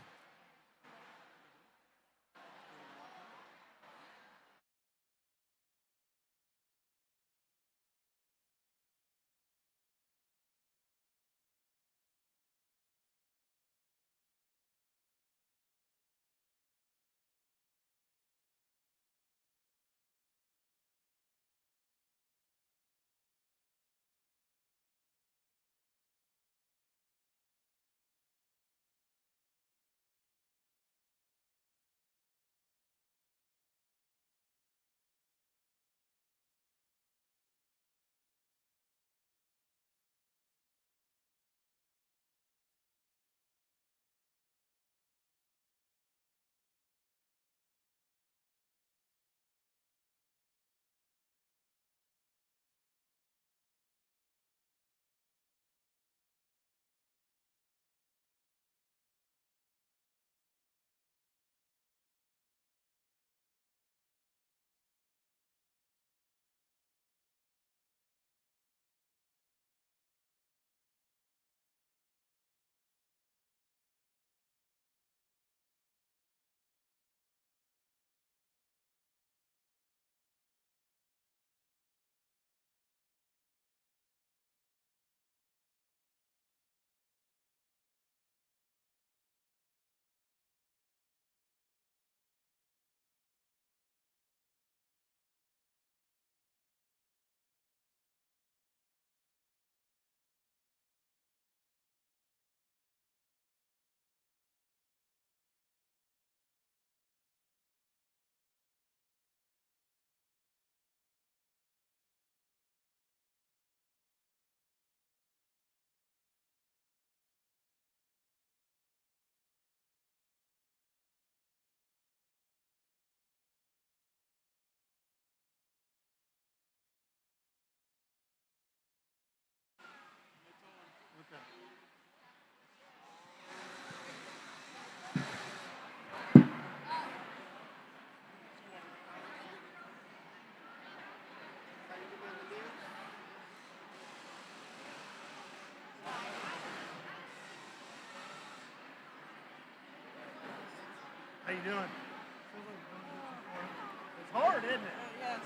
How you doing? It's hard, isn't it? Yes.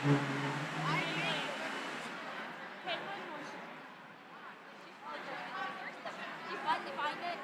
You finally find it?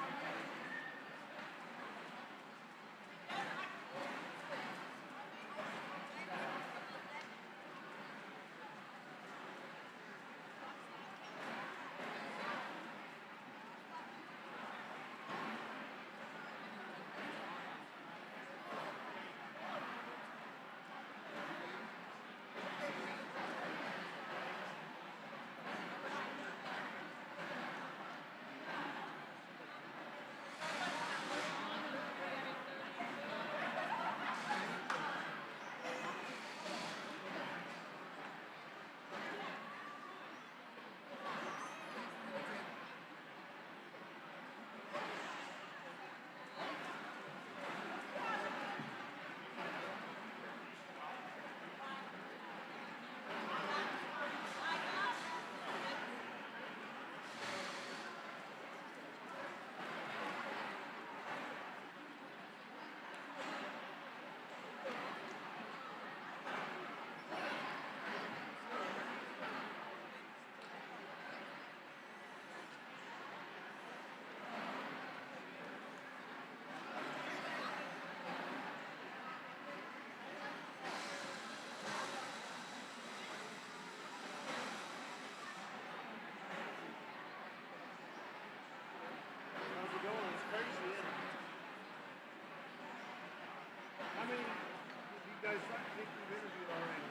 How many you guys think you've interviewed already?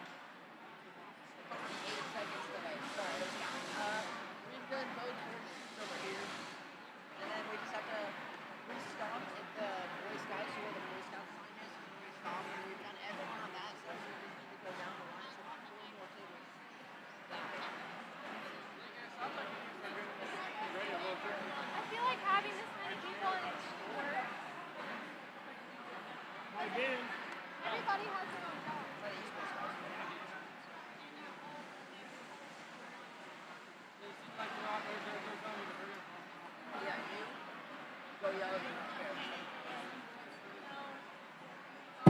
We've done both courses over here, and then we just have to restop at the Boy Scouts where the Boy Scout sign is. Restop, and we've done everyone on that, so we just need to go down the line. So about 4 more tables. I feel like having this many people in each sport. Again. Everybody has their own job. Yeah, you go yell at me.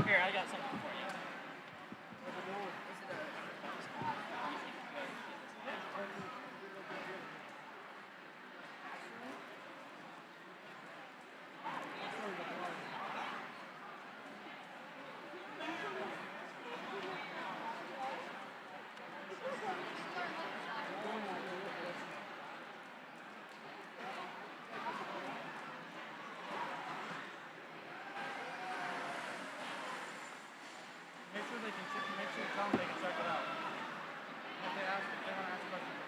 Here, I got something for you. Make sure they can make sure you tell them they can check it out. If they ask, if they want to ask questions.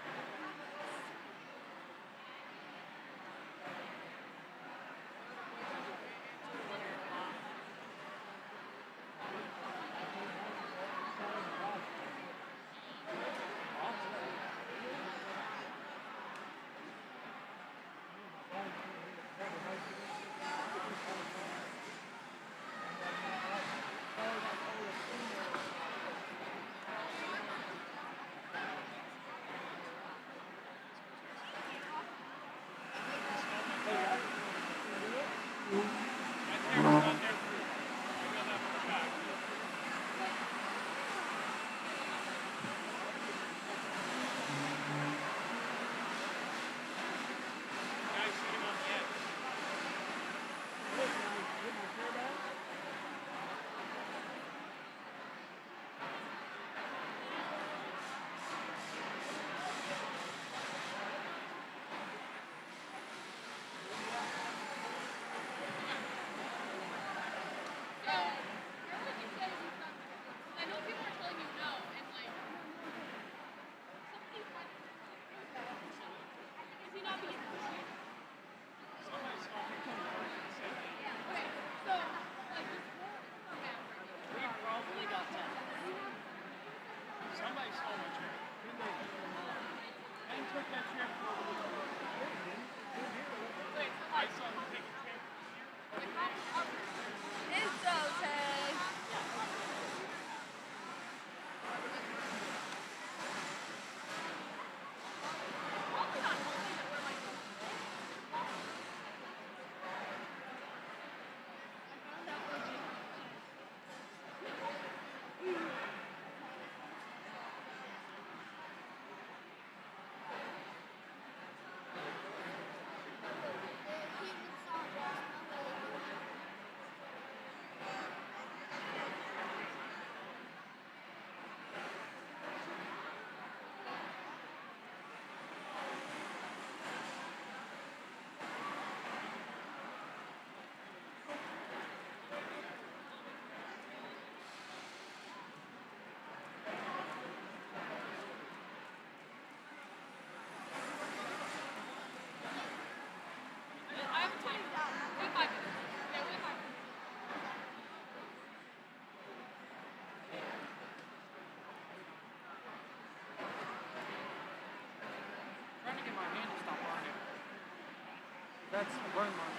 That's burn mark.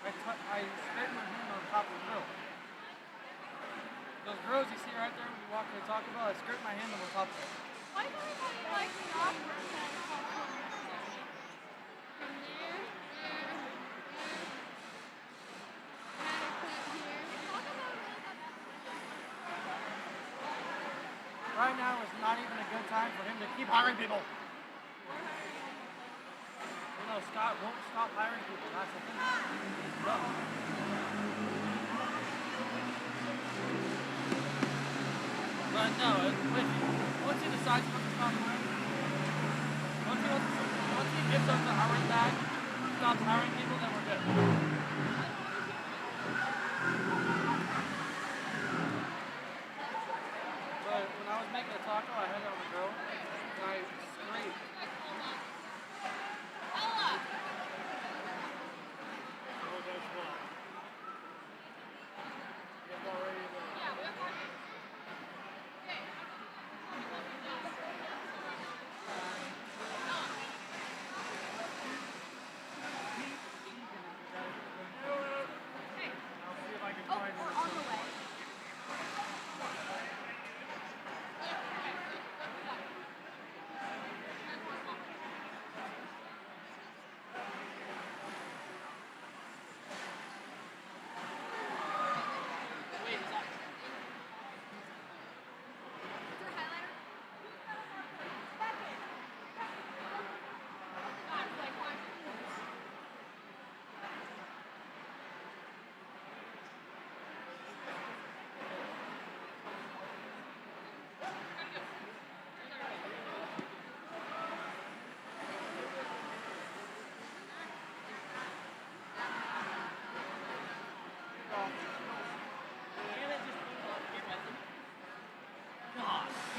I scraped my hand on top of the grill. Those grills you see right there when you walk to Taco Bell, I scraped my hand on the top of it. Why do everybody like stop from there? Right now is not even a good time for him to keep hiring people. You know, Scott won't stop hiring people. That's the thing. No. But no, once he decides not to stop hiring, once he gives us the hiring back, stops hiring people, then we're good. But when I was making a taco, I had it on the grill, and I scraped.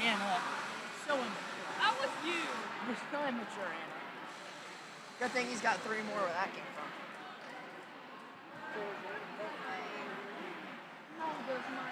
Anna, so immature. That was you. You're so immature, Anna. Good thing he's got 3 more where that came from. No, there's not.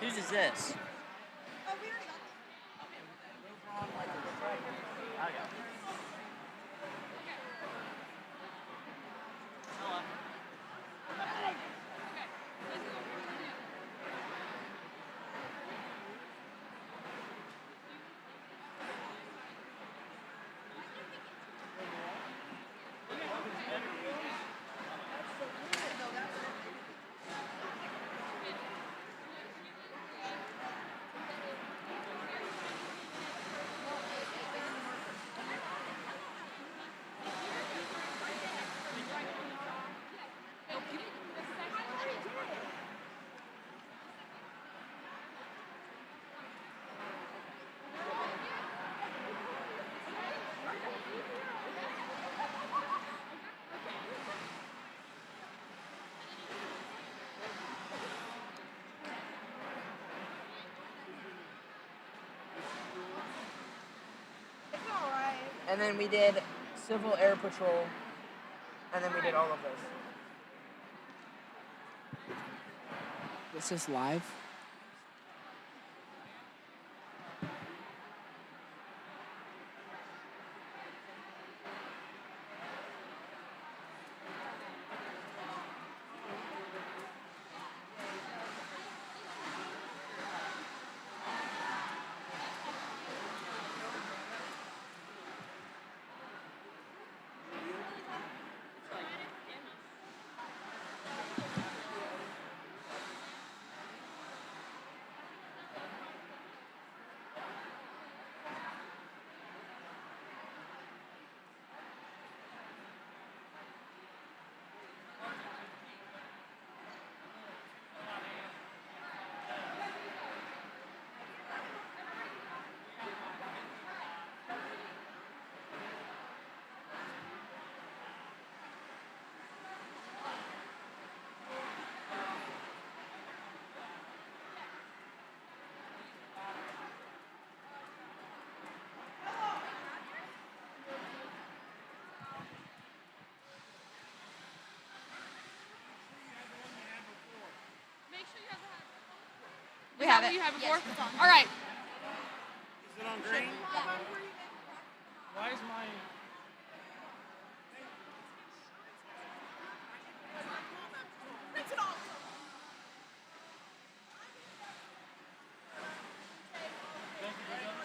Whose is this? And then we did Civil Air Patrol, and then we did all of those. This is live? We have it. You have it Yes, for? it's on. All right. Is it on green? Why is my...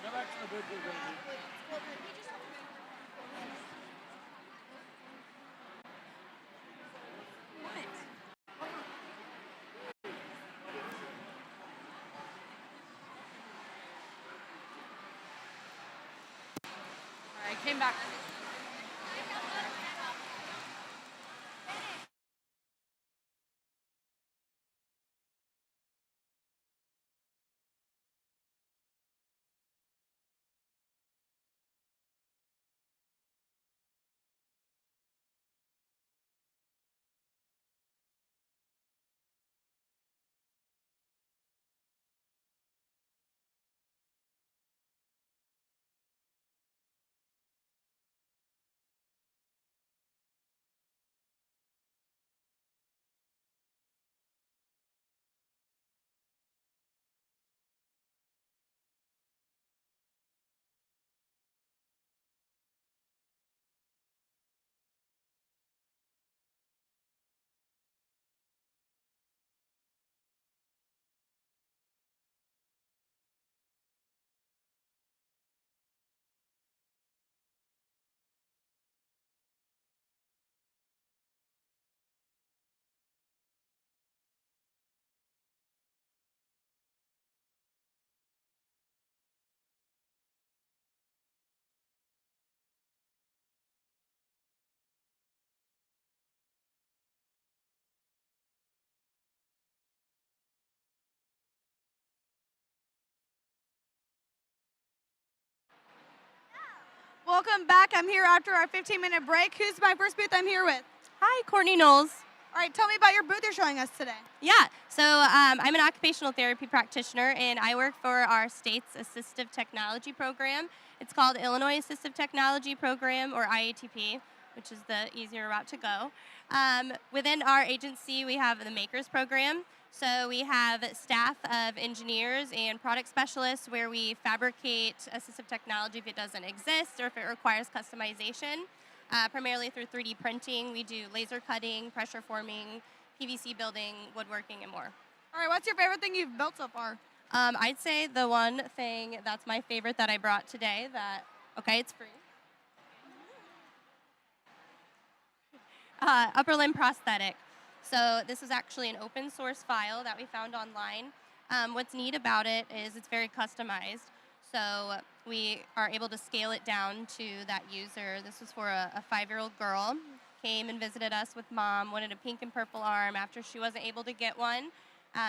Go back to the booth. All right, came back. Welcome back. I'm here after our 15-minute break. Who's my first booth I'm here with? Hi, Courtney Knowles. All right, tell me about your booth you're showing us today. Yeah, so I'm an occupational therapy practitioner, and I work for our state's assistive technology program. It's called Illinois Assistive Technology Program, or IATP, which is the easier route to go. Within our agency, we have the Makers program. So we have staff of engineers and product specialists where we fabricate assistive technology if it doesn't exist or if it requires customization. Primarily through 3D printing. We do laser cutting, pressure forming, PVC building, woodworking, and more. All right, what's your favorite thing you've built so far? I'd say the one thing that's my favorite that I brought today okay, it's free. Upper limb prosthetic. So this is actually an open source file that we found online. What's neat about it is it's very customized. So we are able to scale it down to that user. This was for a 5-year-old girl. Came and visited us with mom, wanted a pink and purple arm after she wasn't able to get one.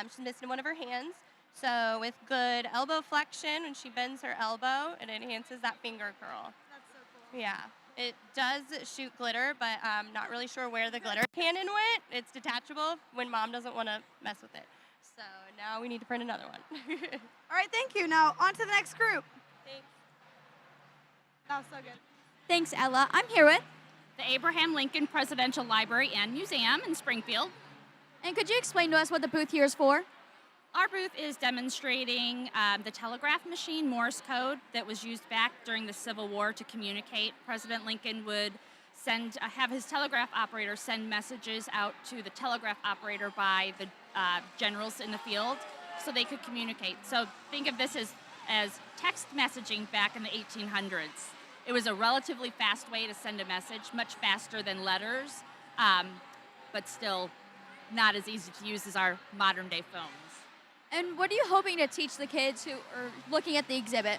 She's missing one of her hands. So with good elbow flexion, when she bends her elbow, it enhances that finger curl. That's so cool. Yeah. It does shoot glitter, but I'm not really sure where the glitter cannon went. It's detachable when mom doesn't want to mess with it. So now we need to print another one. All right, thank you. Now, on to the next group. Thanks. That was so good. Thanks, Ella. I'm here with. The Abraham Lincoln Presidential Library and Museum in Springfield. And could you explain to us what the booth here is for? Our booth is demonstrating the telegraph machine, Morse code, that was used back during the Civil War to communicate. President Lincoln would have his telegraph operator send messages out to the telegraph operator by the generals in the field so they could communicate. So think of this as text messaging back in the 1800s. It was a relatively fast way to send a message, much faster than letters, but still not as easy to use as our modern day phones. And what are you hoping to teach the kids who are looking at the exhibit?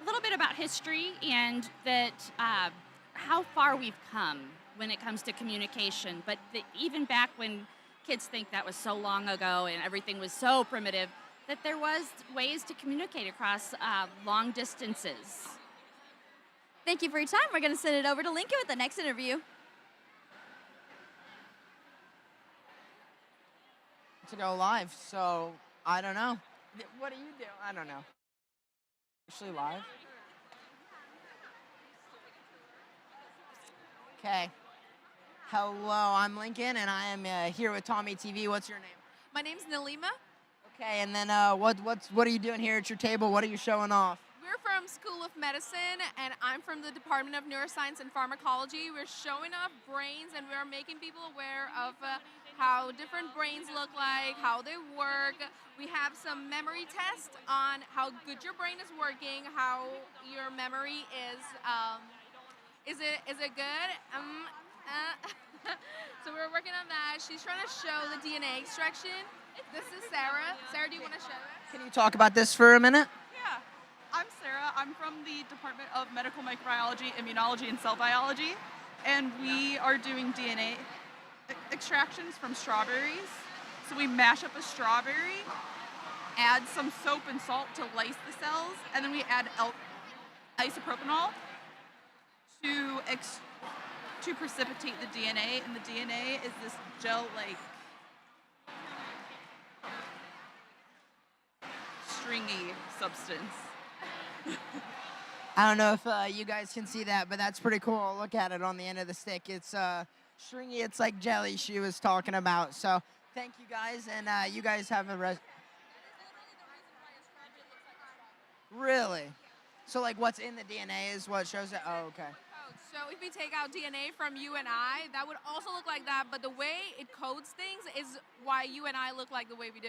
A little bit about history and that how far we've come when it comes to communication. But even back when kids think that was so long ago and everything was so primitive, that there was ways to communicate across long distances. Thank you for your time. We're going to send it over to Lincoln with the next interview. To go live, so I don't know. What do you do? I don't know. Actually live? Okay. Hello, I'm Lincoln, and I am here with Tommy TV. What's your name? My name's Nalima. Okay, and then what are you doing here at your table? What are you showing off? We're from School of Medicine, and I'm from the Department of Neuroscience and Pharmacology. We're showing off brains, and we're making people aware of how different brains look like, how they work. We have some memory tests on how good your brain is working, how your memory is. Is it good? So we're working on that. She's trying to show the DNA extraction. This is Sarah. Sarah, do you want to show us? Can you talk about this for a minute? Yeah, I'm Sarah. I'm from the Department of Medical Microbiology, Immunology, and Cell Biology, and we are doing DNA extractions from strawberries. So we mash up a strawberry, add some soap and salt to lyse the cells, and then we add isopropanol to precipitate the DNA, and the DNA is this gel-like stringy substance. I don't know if you guys can see that, but that's pretty cool. Look at it on the end of the stick. It's stringy. It's like jelly she was talking about. So thank you guys, and you guys have a Really? So like what's in the DNA is what shows it? Oh, okay. So if we take out DNA from you and I, that would also look like that, but the way it codes things is why you and I look like the way we do.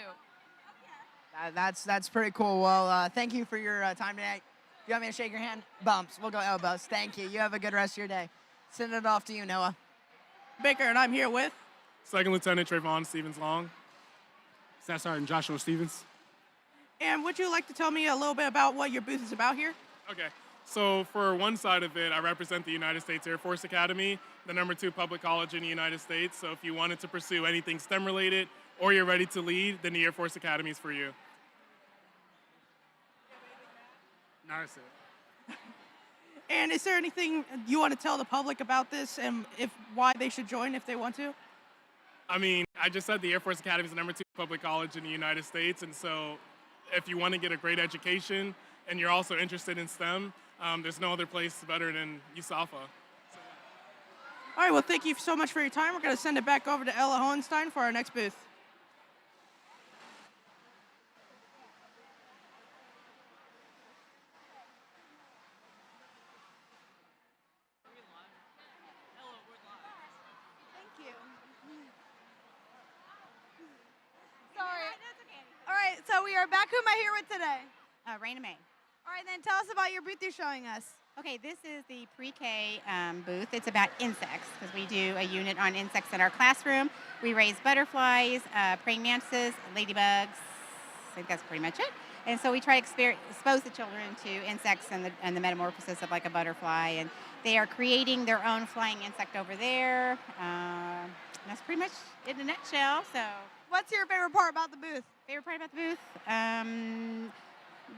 That's pretty cool. Well, thank you for your time today. If you want me to shake your hand? Bumps. We'll go elbows. Thank you. You have a good rest of your day. Send it off to you, Noah. Baker, and I'm here with Second Lieutenant Trayvon Stevens-Long. Staff Sergeant Joshua Stevens. And would you like to tell me a little bit about what your booth is about here? Okay, so for one side of it, I represent the United States Air Force Academy, the #2 public college in the United States. So if you wanted to pursue anything STEM related or you're ready to lead, then the Air Force Academy is for you. No, that's it. And is there anything you want to tell the public about this and why they should join if they want to? I mean, I just said the Air Force Academy is the #2 public college in the United States, and so if you want to get a great education and you're also interested in STEM, there's no other place better than USAFA. All right, well, thank you so much for your time. We're going to send it back over to Ella Hohenstein for our next booth. Thank you. Sorry. All right, so we are back. Who am I here with today? Raina May. All right, then tell us about your booth you're showing us. Okay, this is the pre-K booth. It's about insects because we do a unit on insects in our classroom. We raise butterflies, praying mantises, ladybugs. I think that's pretty much it. And so we try to expose the children to insects and the metamorphosis of like a butterfly. And they are creating their own flying insect over there. That's pretty much it in a nutshell. So, what's your favorite part about the booth? Favorite part about the booth?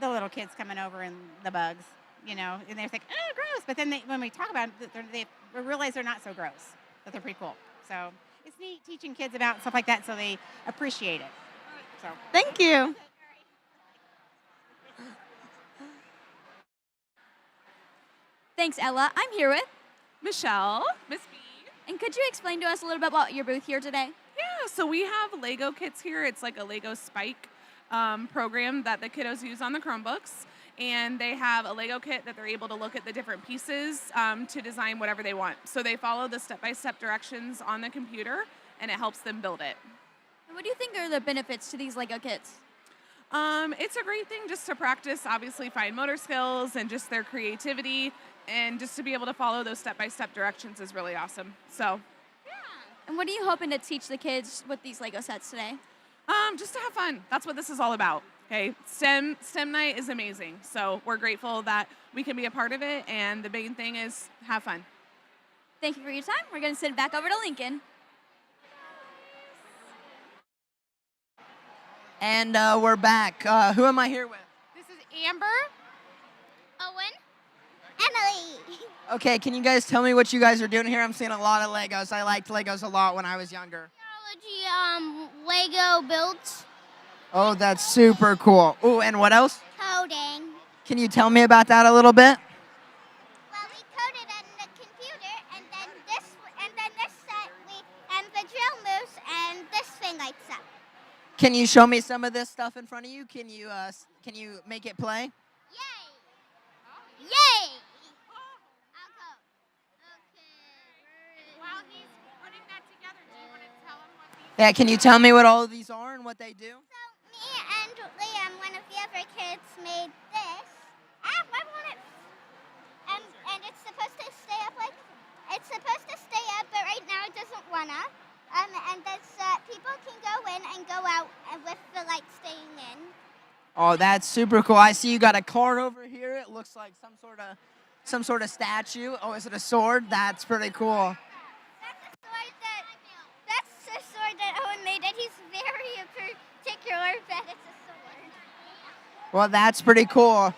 The little kids coming over and the bugs, you know, and they're like, oh, gross. But then when we talk about it, they realize they're not so gross, that they're pretty cool. So it's neat teaching kids about stuff like that so they appreciate it. So thank you. Thanks, Ella. I'm here with Michelle, Miss B. And could you explain to us a little bit about your booth here today? Yeah, so we have Lego kits here. It's like a Lego Spike program that the kiddos use on the Chromebooks. And they have a Lego kit that they're able to look at the different pieces to design whatever they want. So they follow the step-by-step directions on the computer, and it helps them build it. And what do you think are the benefits to these Lego kits? It's a great thing just to practice, obviously, fine motor skills and just their creativity. And just to be able to follow those step-by-step directions is really awesome. So, And what are you hoping to teach the kids with these Lego sets today? just to have fun. That's what this is all about. Okay, STEM night is amazing. So we're grateful that we can be a part of it, and the main thing is have fun. Thank you for your time. We're going to send it back over to Lincoln. And we're back. Who am I here with? This is Amber, Owen, Emily. Okay, can you guys tell me what you guys are doing here? I'm seeing a lot of Legos. I liked Legos a lot when I was younger. Lego built. Oh, that's super cool. Oh, and what else? Coding. Can you tell me about that a little bit? Well, we coded on the computer, and then this set, the drill moves, and this thing lights up. Can you show me some of this stuff in front of you? Can you make it play? Yay! While he's putting that together, do you want to tell him what these Yeah, can you tell me what all of these are and what they do? Me and Liam, one of the other kids, made this. Why won't it? And it's supposed to stay up it's supposed to stay up, but right now it doesn't wanna. And that's people can go in and go out with the light staying in. Oh, that's super cool. I see you got a card over here. It looks like some sort of statue. Oh, is it a sword? That's pretty cool. That's the sword that Owen made, and he's very particular that it's a sword. Well, that's pretty cool.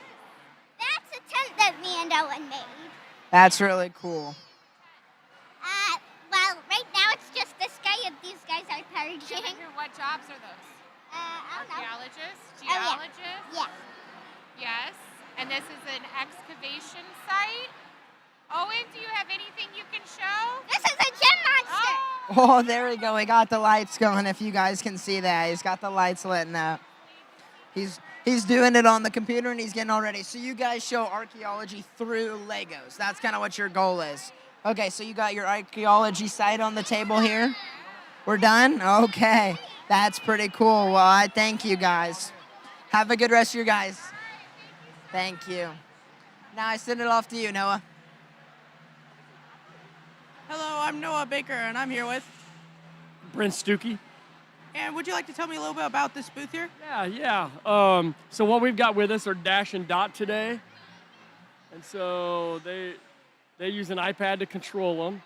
That's a tent that me and Owen made. That's really cool. Well, right now it's just this guy and these guys are purging. What jobs are those? I don't know. Archaeologists? Oh, yeah. Geologists? Yeah. Yes. And this is an excavation site. Owen, do you have anything you can show? This is a gem monster. Oh, there we go. We got the lights going. If you guys can see that, he's got the lights lit up. He's doing it on the computer and he's getting all ready. So you guys show archaeology through Legos. That's kind of what your goal is. Okay, so you got your archaeology site on the table here. We're done? Okay. That's pretty cool. Well, I thank you guys. Have a good rest of your guys. Thank you. Now I send it off to you, Noah. Hello, I'm Noah Baker, and I'm here with. Brent Stuckey. And would you like to tell me a little bit about this booth here? Yeah. So what we've got with us are Dash and Dot today, and so they use an iPad to control them.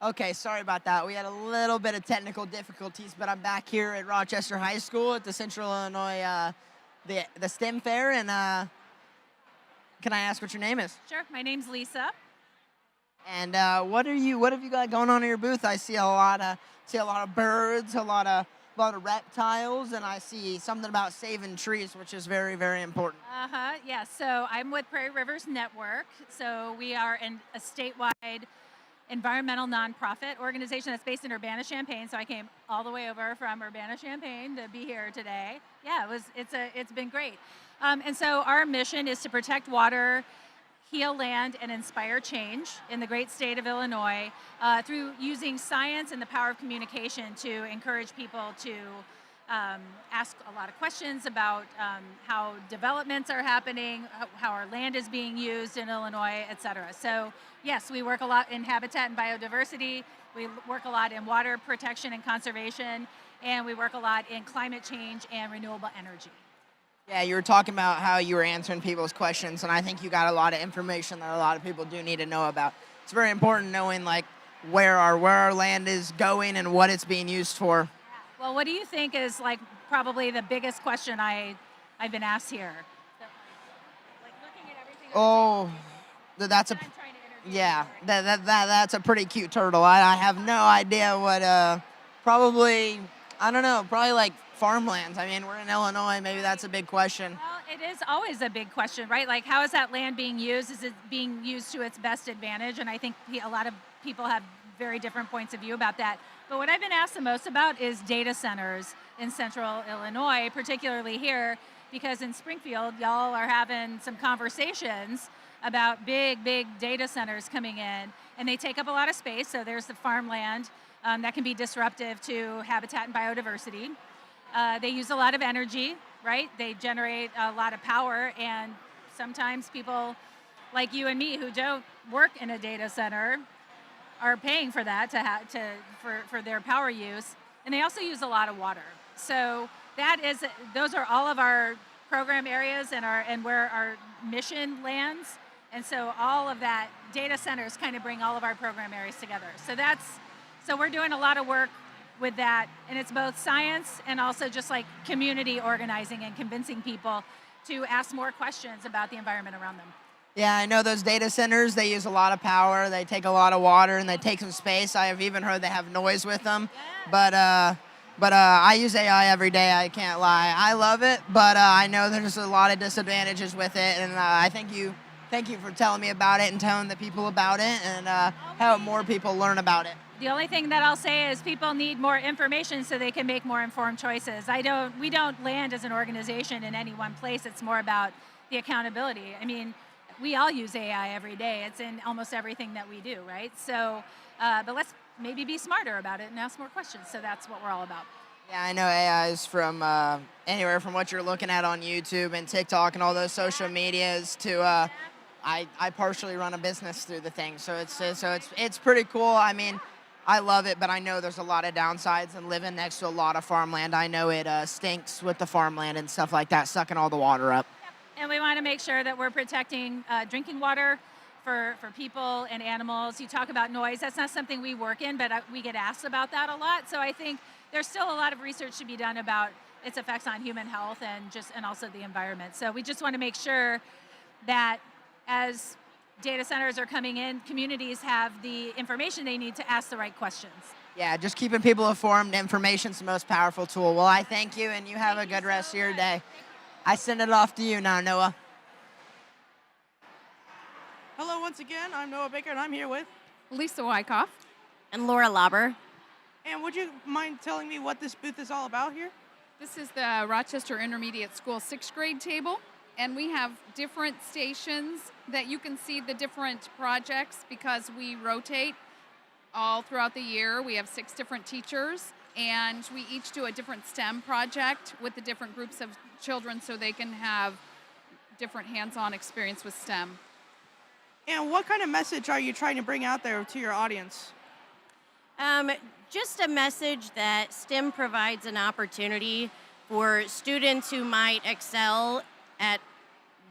Okay, sorry about that. We had a little bit of technical difficulties, but I'm back here at Rochester High School at the Central Illinois the STEM Fair, and can I ask what your name is? Sure. My name's Lisa. And what have you got going on in your booth? I see a lot of birds, a lot of reptiles, and I see something about saving trees, which is very, very important. Yeah. So I'm with Prairie Rivers Network. So we are a statewide environmental nonprofit organization that's based in Urbana-Champaign. So I came all the way over from Urbana-Champaign to be here today. Yeah, it's been great. And so our mission is to protect water, heal land, and inspire change in the great state of Illinois through using science and the power of communication to encourage people to ask a lot of questions about how developments are happening, how our land is being used in Illinois, et cetera. So yes, we work a lot in habitat and biodiversity. We work a lot in water protection and conservation, and we work a lot in climate change and renewable energy. Yeah, you were talking about how you were answering people's questions, and I think you got a lot of information that a lot of people do need to know about. It's very important knowing like where our land is going and what it's being used for. Well, what do you think is like probably the biggest question I've been asked here? Oh, that's a pretty cute turtle. I have no idea what probably I don't know, probably like farmlands. I mean, we're in Illinois, maybe that's a big question. Well, it is always a big question, right? Like, how is that land being used? Is it being used to its best advantage? And I think a lot of people have very different points of view about that. But what I've been asked the most about is data centers in central Illinois, particularly here, because in Springfield, y'all are having some conversations about big data centers coming in, and they take up a lot of space. So there's the farmland that can be disruptive to habitat and biodiversity. They use a lot of energy, right? They generate a lot of power, and sometimes people like you and me who don't work in a data center are paying for that for their power use, and they also use a lot of water. So those are all of our program areas and where our mission lands, and so all of that data centers kind of bring all of our program areas together. So we're doing a lot of work with that, and it's both science and also just like community organizing and convincing people to ask more questions about the environment around them. Yeah, I know those data centers, they use a lot of power, they take a lot of water, and they take some space. I have even heard they have noise with them. Yeah. But I use AI every day, I can't lie. I love it, but I know there's a lot of disadvantages with it, and I thank you for telling me about it and telling the people about it, and help more people learn about it. The only thing that I'll say is people need more information so they can make more informed choices. We don't land as an organization in any one place. It's more about the accountability. I mean, we all use AI every day. It's in almost everything that we do, right? So, but let's maybe be smarter about it and ask more questions. So that's what we're all about. Yeah, I know AI is from anywhere from what you're looking at on YouTube and TikTok and all those social medias to I partially run a business through the thing. So it's pretty cool. I mean, I love it, but I know there's a lot of downsides, and living next to a lot of farmland, I know it stinks with the farmland and stuff like that, sucking all the water up. And we want to make sure that we're protecting drinking water for people and animals. You talk about noise. That's not something we work in, but we get asked about that a lot. So I think there's still a lot of research to be done about its effects on human health and also the environment. So we just want to make sure that as data centers are coming in, communities have the information they need to ask the right questions. Yeah, just keeping people informed. Information's the most powerful tool. Well, I thank you, and you have a good rest of your day. I send it off to you now, Noah. Hello once again, I'm Noah Baker, and I'm here with Lisa Wyckoff. And Laura Lauber. And would you mind telling me what this booth is all about here? This is the Rochester Intermediate School 6th grade table, and we have different stations that you can see the different projects because we rotate all throughout the year. We have 6 different teachers, and we each do a different STEM project with the different groups of children so they can have different hands-on experience with STEM. And what kind of message are you trying to bring out there to your audience? Just a message that STEM provides an opportunity for students who might excel at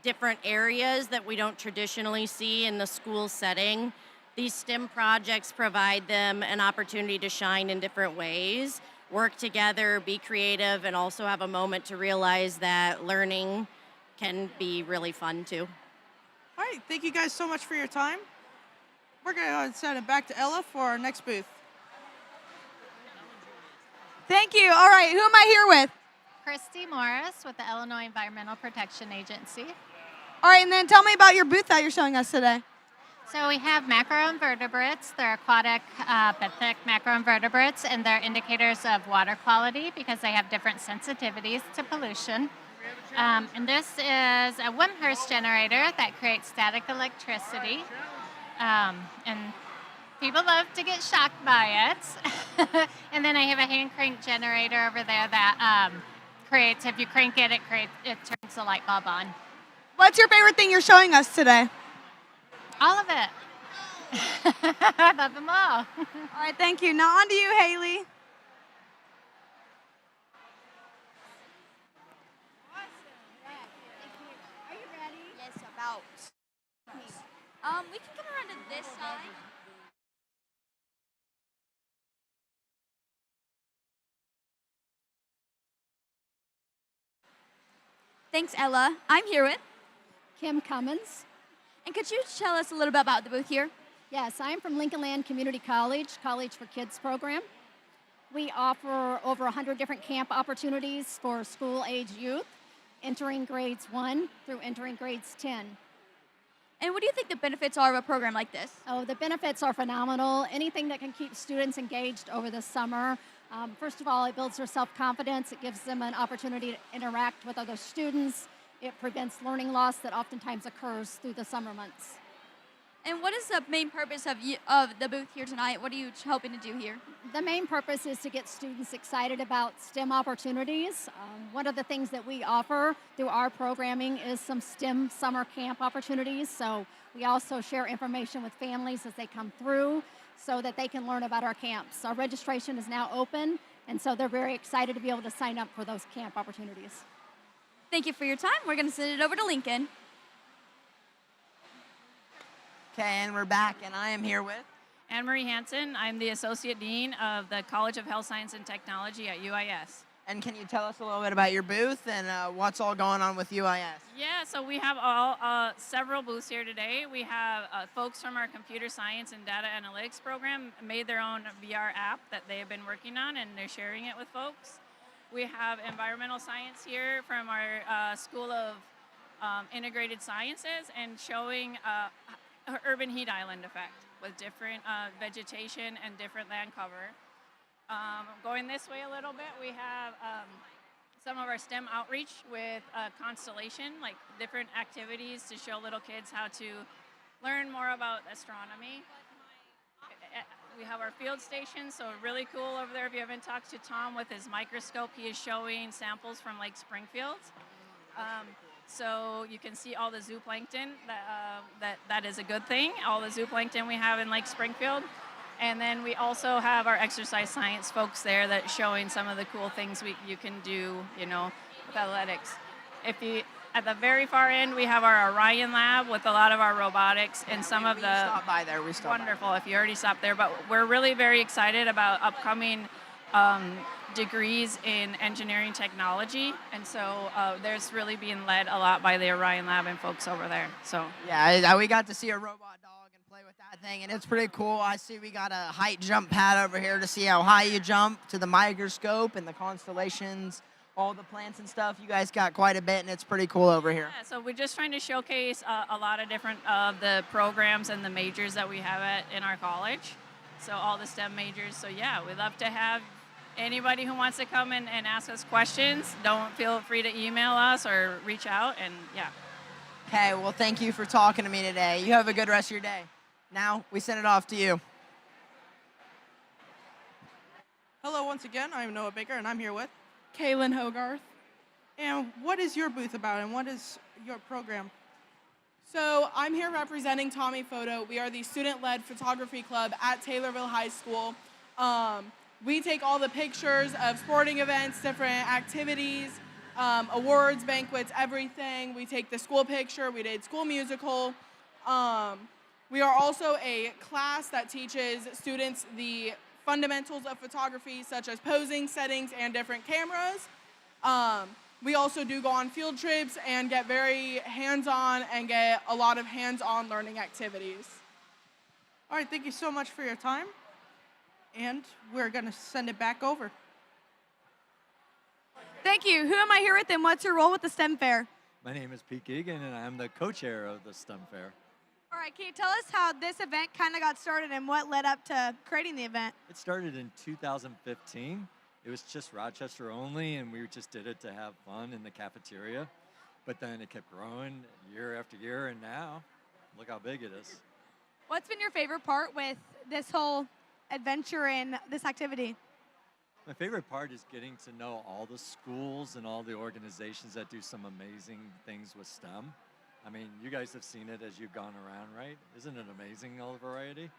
different areas that we don't traditionally see in the school setting these STEM projects provide them an opportunity to shine in different ways, work together, be creative, and also have a moment to realize that learning can be really fun too. All right, thank you guys so much for your time. We're going to send it back to Ella for our next booth. Thank you. All right, who am I here with? Christy Morris with the Illinois Environmental Protection Agency. All right, and then tell me about your booth that you're showing us today. So we have macroinvertebrates. They're aquatic, benthic macroinvertebrates, and they're indicators of water quality because they have different sensitivities to pollution. And this is a Wimshurst generator that creates static electricity. And people love to get shocked by it. And then I have a hand crank generator over there that creates, if you crank it, it turns the light bulb on. What's your favorite thing you're showing us today? All of it. I love them all. All right, thank you. Now on to you, Haley. Are you ready? Yes, about. We can come around to this side. Thanks, Ella. I'm here with Kim Cummins. And could you tell us a little bit about the booth here? Yes, I'm from Lincoln Land Community College for Kids program. We offer over 100 different camp opportunities for school-age youth, entering grades 1 through entering grades 10. And what do you think the benefits are of a program like this? Oh, the benefits are phenomenal. Anything that can keep students engaged over the summer. First of all, it builds their self-confidence. It gives them an opportunity to interact with other students. It prevents learning loss that oftentimes occurs through the summer months. And what is the main purpose of the booth here tonight? What are you hoping to do here? The main purpose is to get students excited about STEM opportunities. One of the things that we offer through our programming is some STEM summer camp opportunities. So we also share information with families as they come through so that they can learn about our camps. Our registration is now open, and so they're very excited to be able to sign up for those camp opportunities. Thank you for your time. We're going to send it over to Lincoln. Okay, and we're back, and I am here with Anne-Marie Hansen. I'm the Associate Dean of the College of Health Science and Technology at UIS. And can you tell us a little bit about your booth and what's all going on with UIS? Yeah, so we have several booths here today. We have folks from our computer science and data analytics program made their own VR app that they have been working on, and they're sharing it with folks. We have environmental science here from our School of Integrated Sciences and showing urban heat island effect with different vegetation and different land cover. Going this way a little bit, we have some of our STEM outreach with constellation, like different activities to show little kids how to learn more about astronomy. We have our field station, so really cool over there. If you haven't talked to Tom with his microscope, he is showing samples from Lake Springfield. So you can see all the zooplankton. That is a good thing. All the zooplankton we have in Lake Springfield. And then we also have our exercise science folks there that showing some of the cool things you can do, with athletics. At the very far end, we have our Orion lab with a lot of our robotics and some of the. We stopped by there. Wonderful. If you already stopped there, but we're really very excited about upcoming degrees in engineering technology, and so there's really being led a lot by the Orion lab and folks over there. So yeah, we got to see a robot dog and play with that thing, and it's pretty cool. I see we got a height jump pad over here to see how high you jump, to the microscope and the constellations, all the plants and stuff. You guys got quite a bit, and it's pretty cool over here. Yeah, so we're just trying to showcase a lot of different of the programs and the majors that we have in our college. So all the STEM majors. So yeah, we'd love to have anybody who wants to come and ask us questions. Don't feel free to email us or reach out, and yeah. Okay, well, thank you for talking to me today. You have a good rest of your day. Now, we send it off to you. Hello once again, I'm Noah Baker, and I'm here with Kaylin Hogarth. And what is your booth about, and what is your program? So I'm here representing Tommy Photo. We are the student-led photography club at Taylorville High School. We take all the pictures of sporting events, different activities, awards, banquets, everything. We take the school picture. We did school musical. We are also a class that teaches students the fundamentals of photography, such as posing, settings, and different cameras. We also do go on field trips and get very hands-on and get a lot of hands-on learning activities. All right, thank you so much for your time. And we're going to send it back over. Thank you. Who am I here with and what's your role with the STEM Fair? My name is Pete Geegan, and I'm the co-chair of the STEM Fair. All right, can you tell us how this event kind of got started and what led up to creating the event? It started in 2015. It was just Rochester only, and we just did it to have fun in the cafeteria. But then it kept growing year after year, and now, look how big it is. What's been your favorite part with this whole adventure and this activity? My favorite part is getting to know all the schools and all the organizations that do some amazing things with STEM. I mean, you guys have seen it as you've gone around, right? Isn't it amazing, all the variety?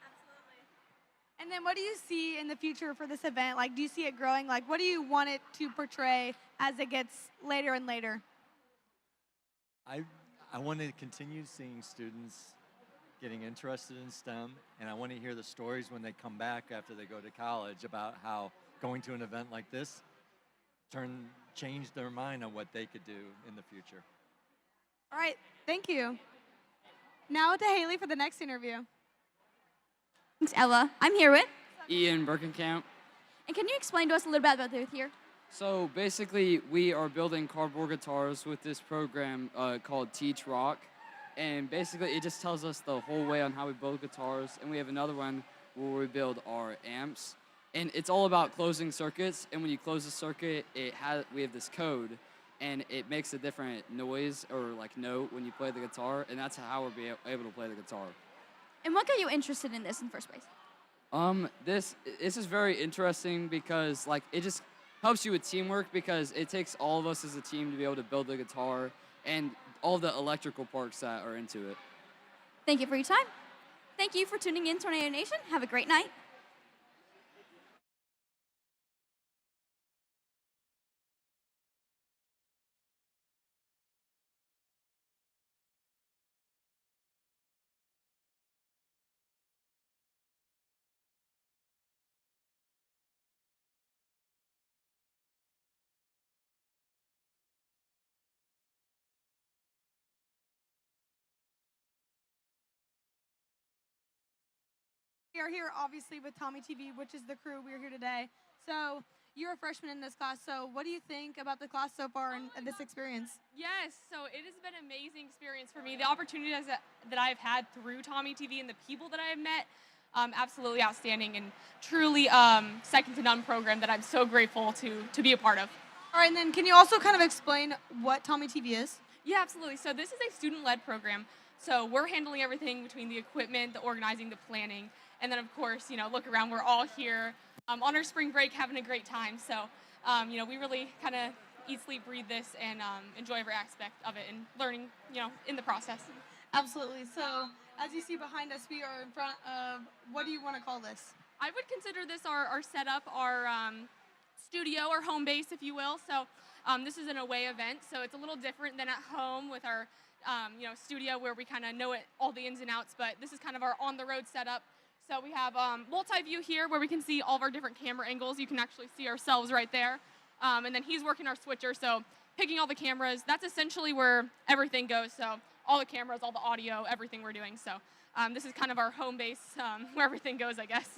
And then what do you see in the future for this event? Like, do you see it growing? Like, what do you want it to portray as it gets later and later? I want to continue seeing students getting interested in STEM, and I want to hear the stories when they come back after they go to college about how going to an event like this changed their mind on what they could do in the future. All right, thank you. Now to Haley for the next interview. Thanks, Ella. I'm here with. Ian Birkenkamp. And can you explain to us a little bit about the booth here? So basically, we are building cardboard guitars with this program called Teach Rock. And basically, it just tells us the whole way on how we build guitars. And we have another one where we build our amps. And it's all about closing circuits. And when you close a circuit, we have this code. And it makes a different noise or like note when you play the guitar. And that's how we're able to play the guitar. And what got you interested in this in the first place? This is very interesting because like it just helps you with teamwork because it takes all of us as a team to be able to build the guitar and all the electrical parts that are into it. Thank you for your time. Thank you for tuning in to Tornado Nation. Have a great night. We are here obviously with Tommy TV, which is the crew. We're here today. So you're a freshman in this class. So what do you think about the class so far and this experience? Yes, so it has been an amazing experience for me. The opportunities that I've had through Tommy TV and the people that I have met, absolutely outstanding and truly second to none program that I'm so grateful to be a part of. All right, and then can you also kind of explain what Tommy TV is? Yeah, absolutely. So this is a student-led program. So we're handling everything between the equipment, the organizing, the planning, and then of course, look around, we're all here on our spring break having a great time. So, we really kind of eat, sleep, breathe this and enjoy every aspect of it and learning, in the process. Absolutely. So as you see behind us, we are in front of, what do you want to call this? I would consider this our setup, our studio, our home base, if you will. So this is an away event, so it's a little different than at home with our studio where we kind of know all the ins and outs, but this is kind of our on-the-road setup. So we have multi-view here where we can see all of our different camera angles. You can actually see ourselves right there. And then he's working our switcher, so picking all the cameras. That's essentially where everything goes. So all the cameras, all the audio, everything we're doing. So this is kind of our home base where everything goes, I guess.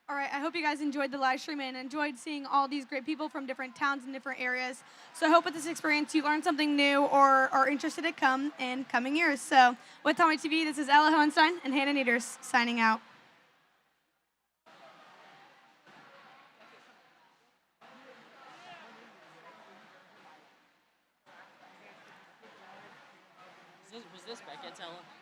All right, I hope you guys enjoyed the live stream and enjoyed seeing all these great people from different towns and different areas. So I hope with this experience you learned something new or are interested to come in coming years. So with Tommy TV, this is Ella Hohenstein and Hannah Nieders signing out. Was this Beckett's Ella?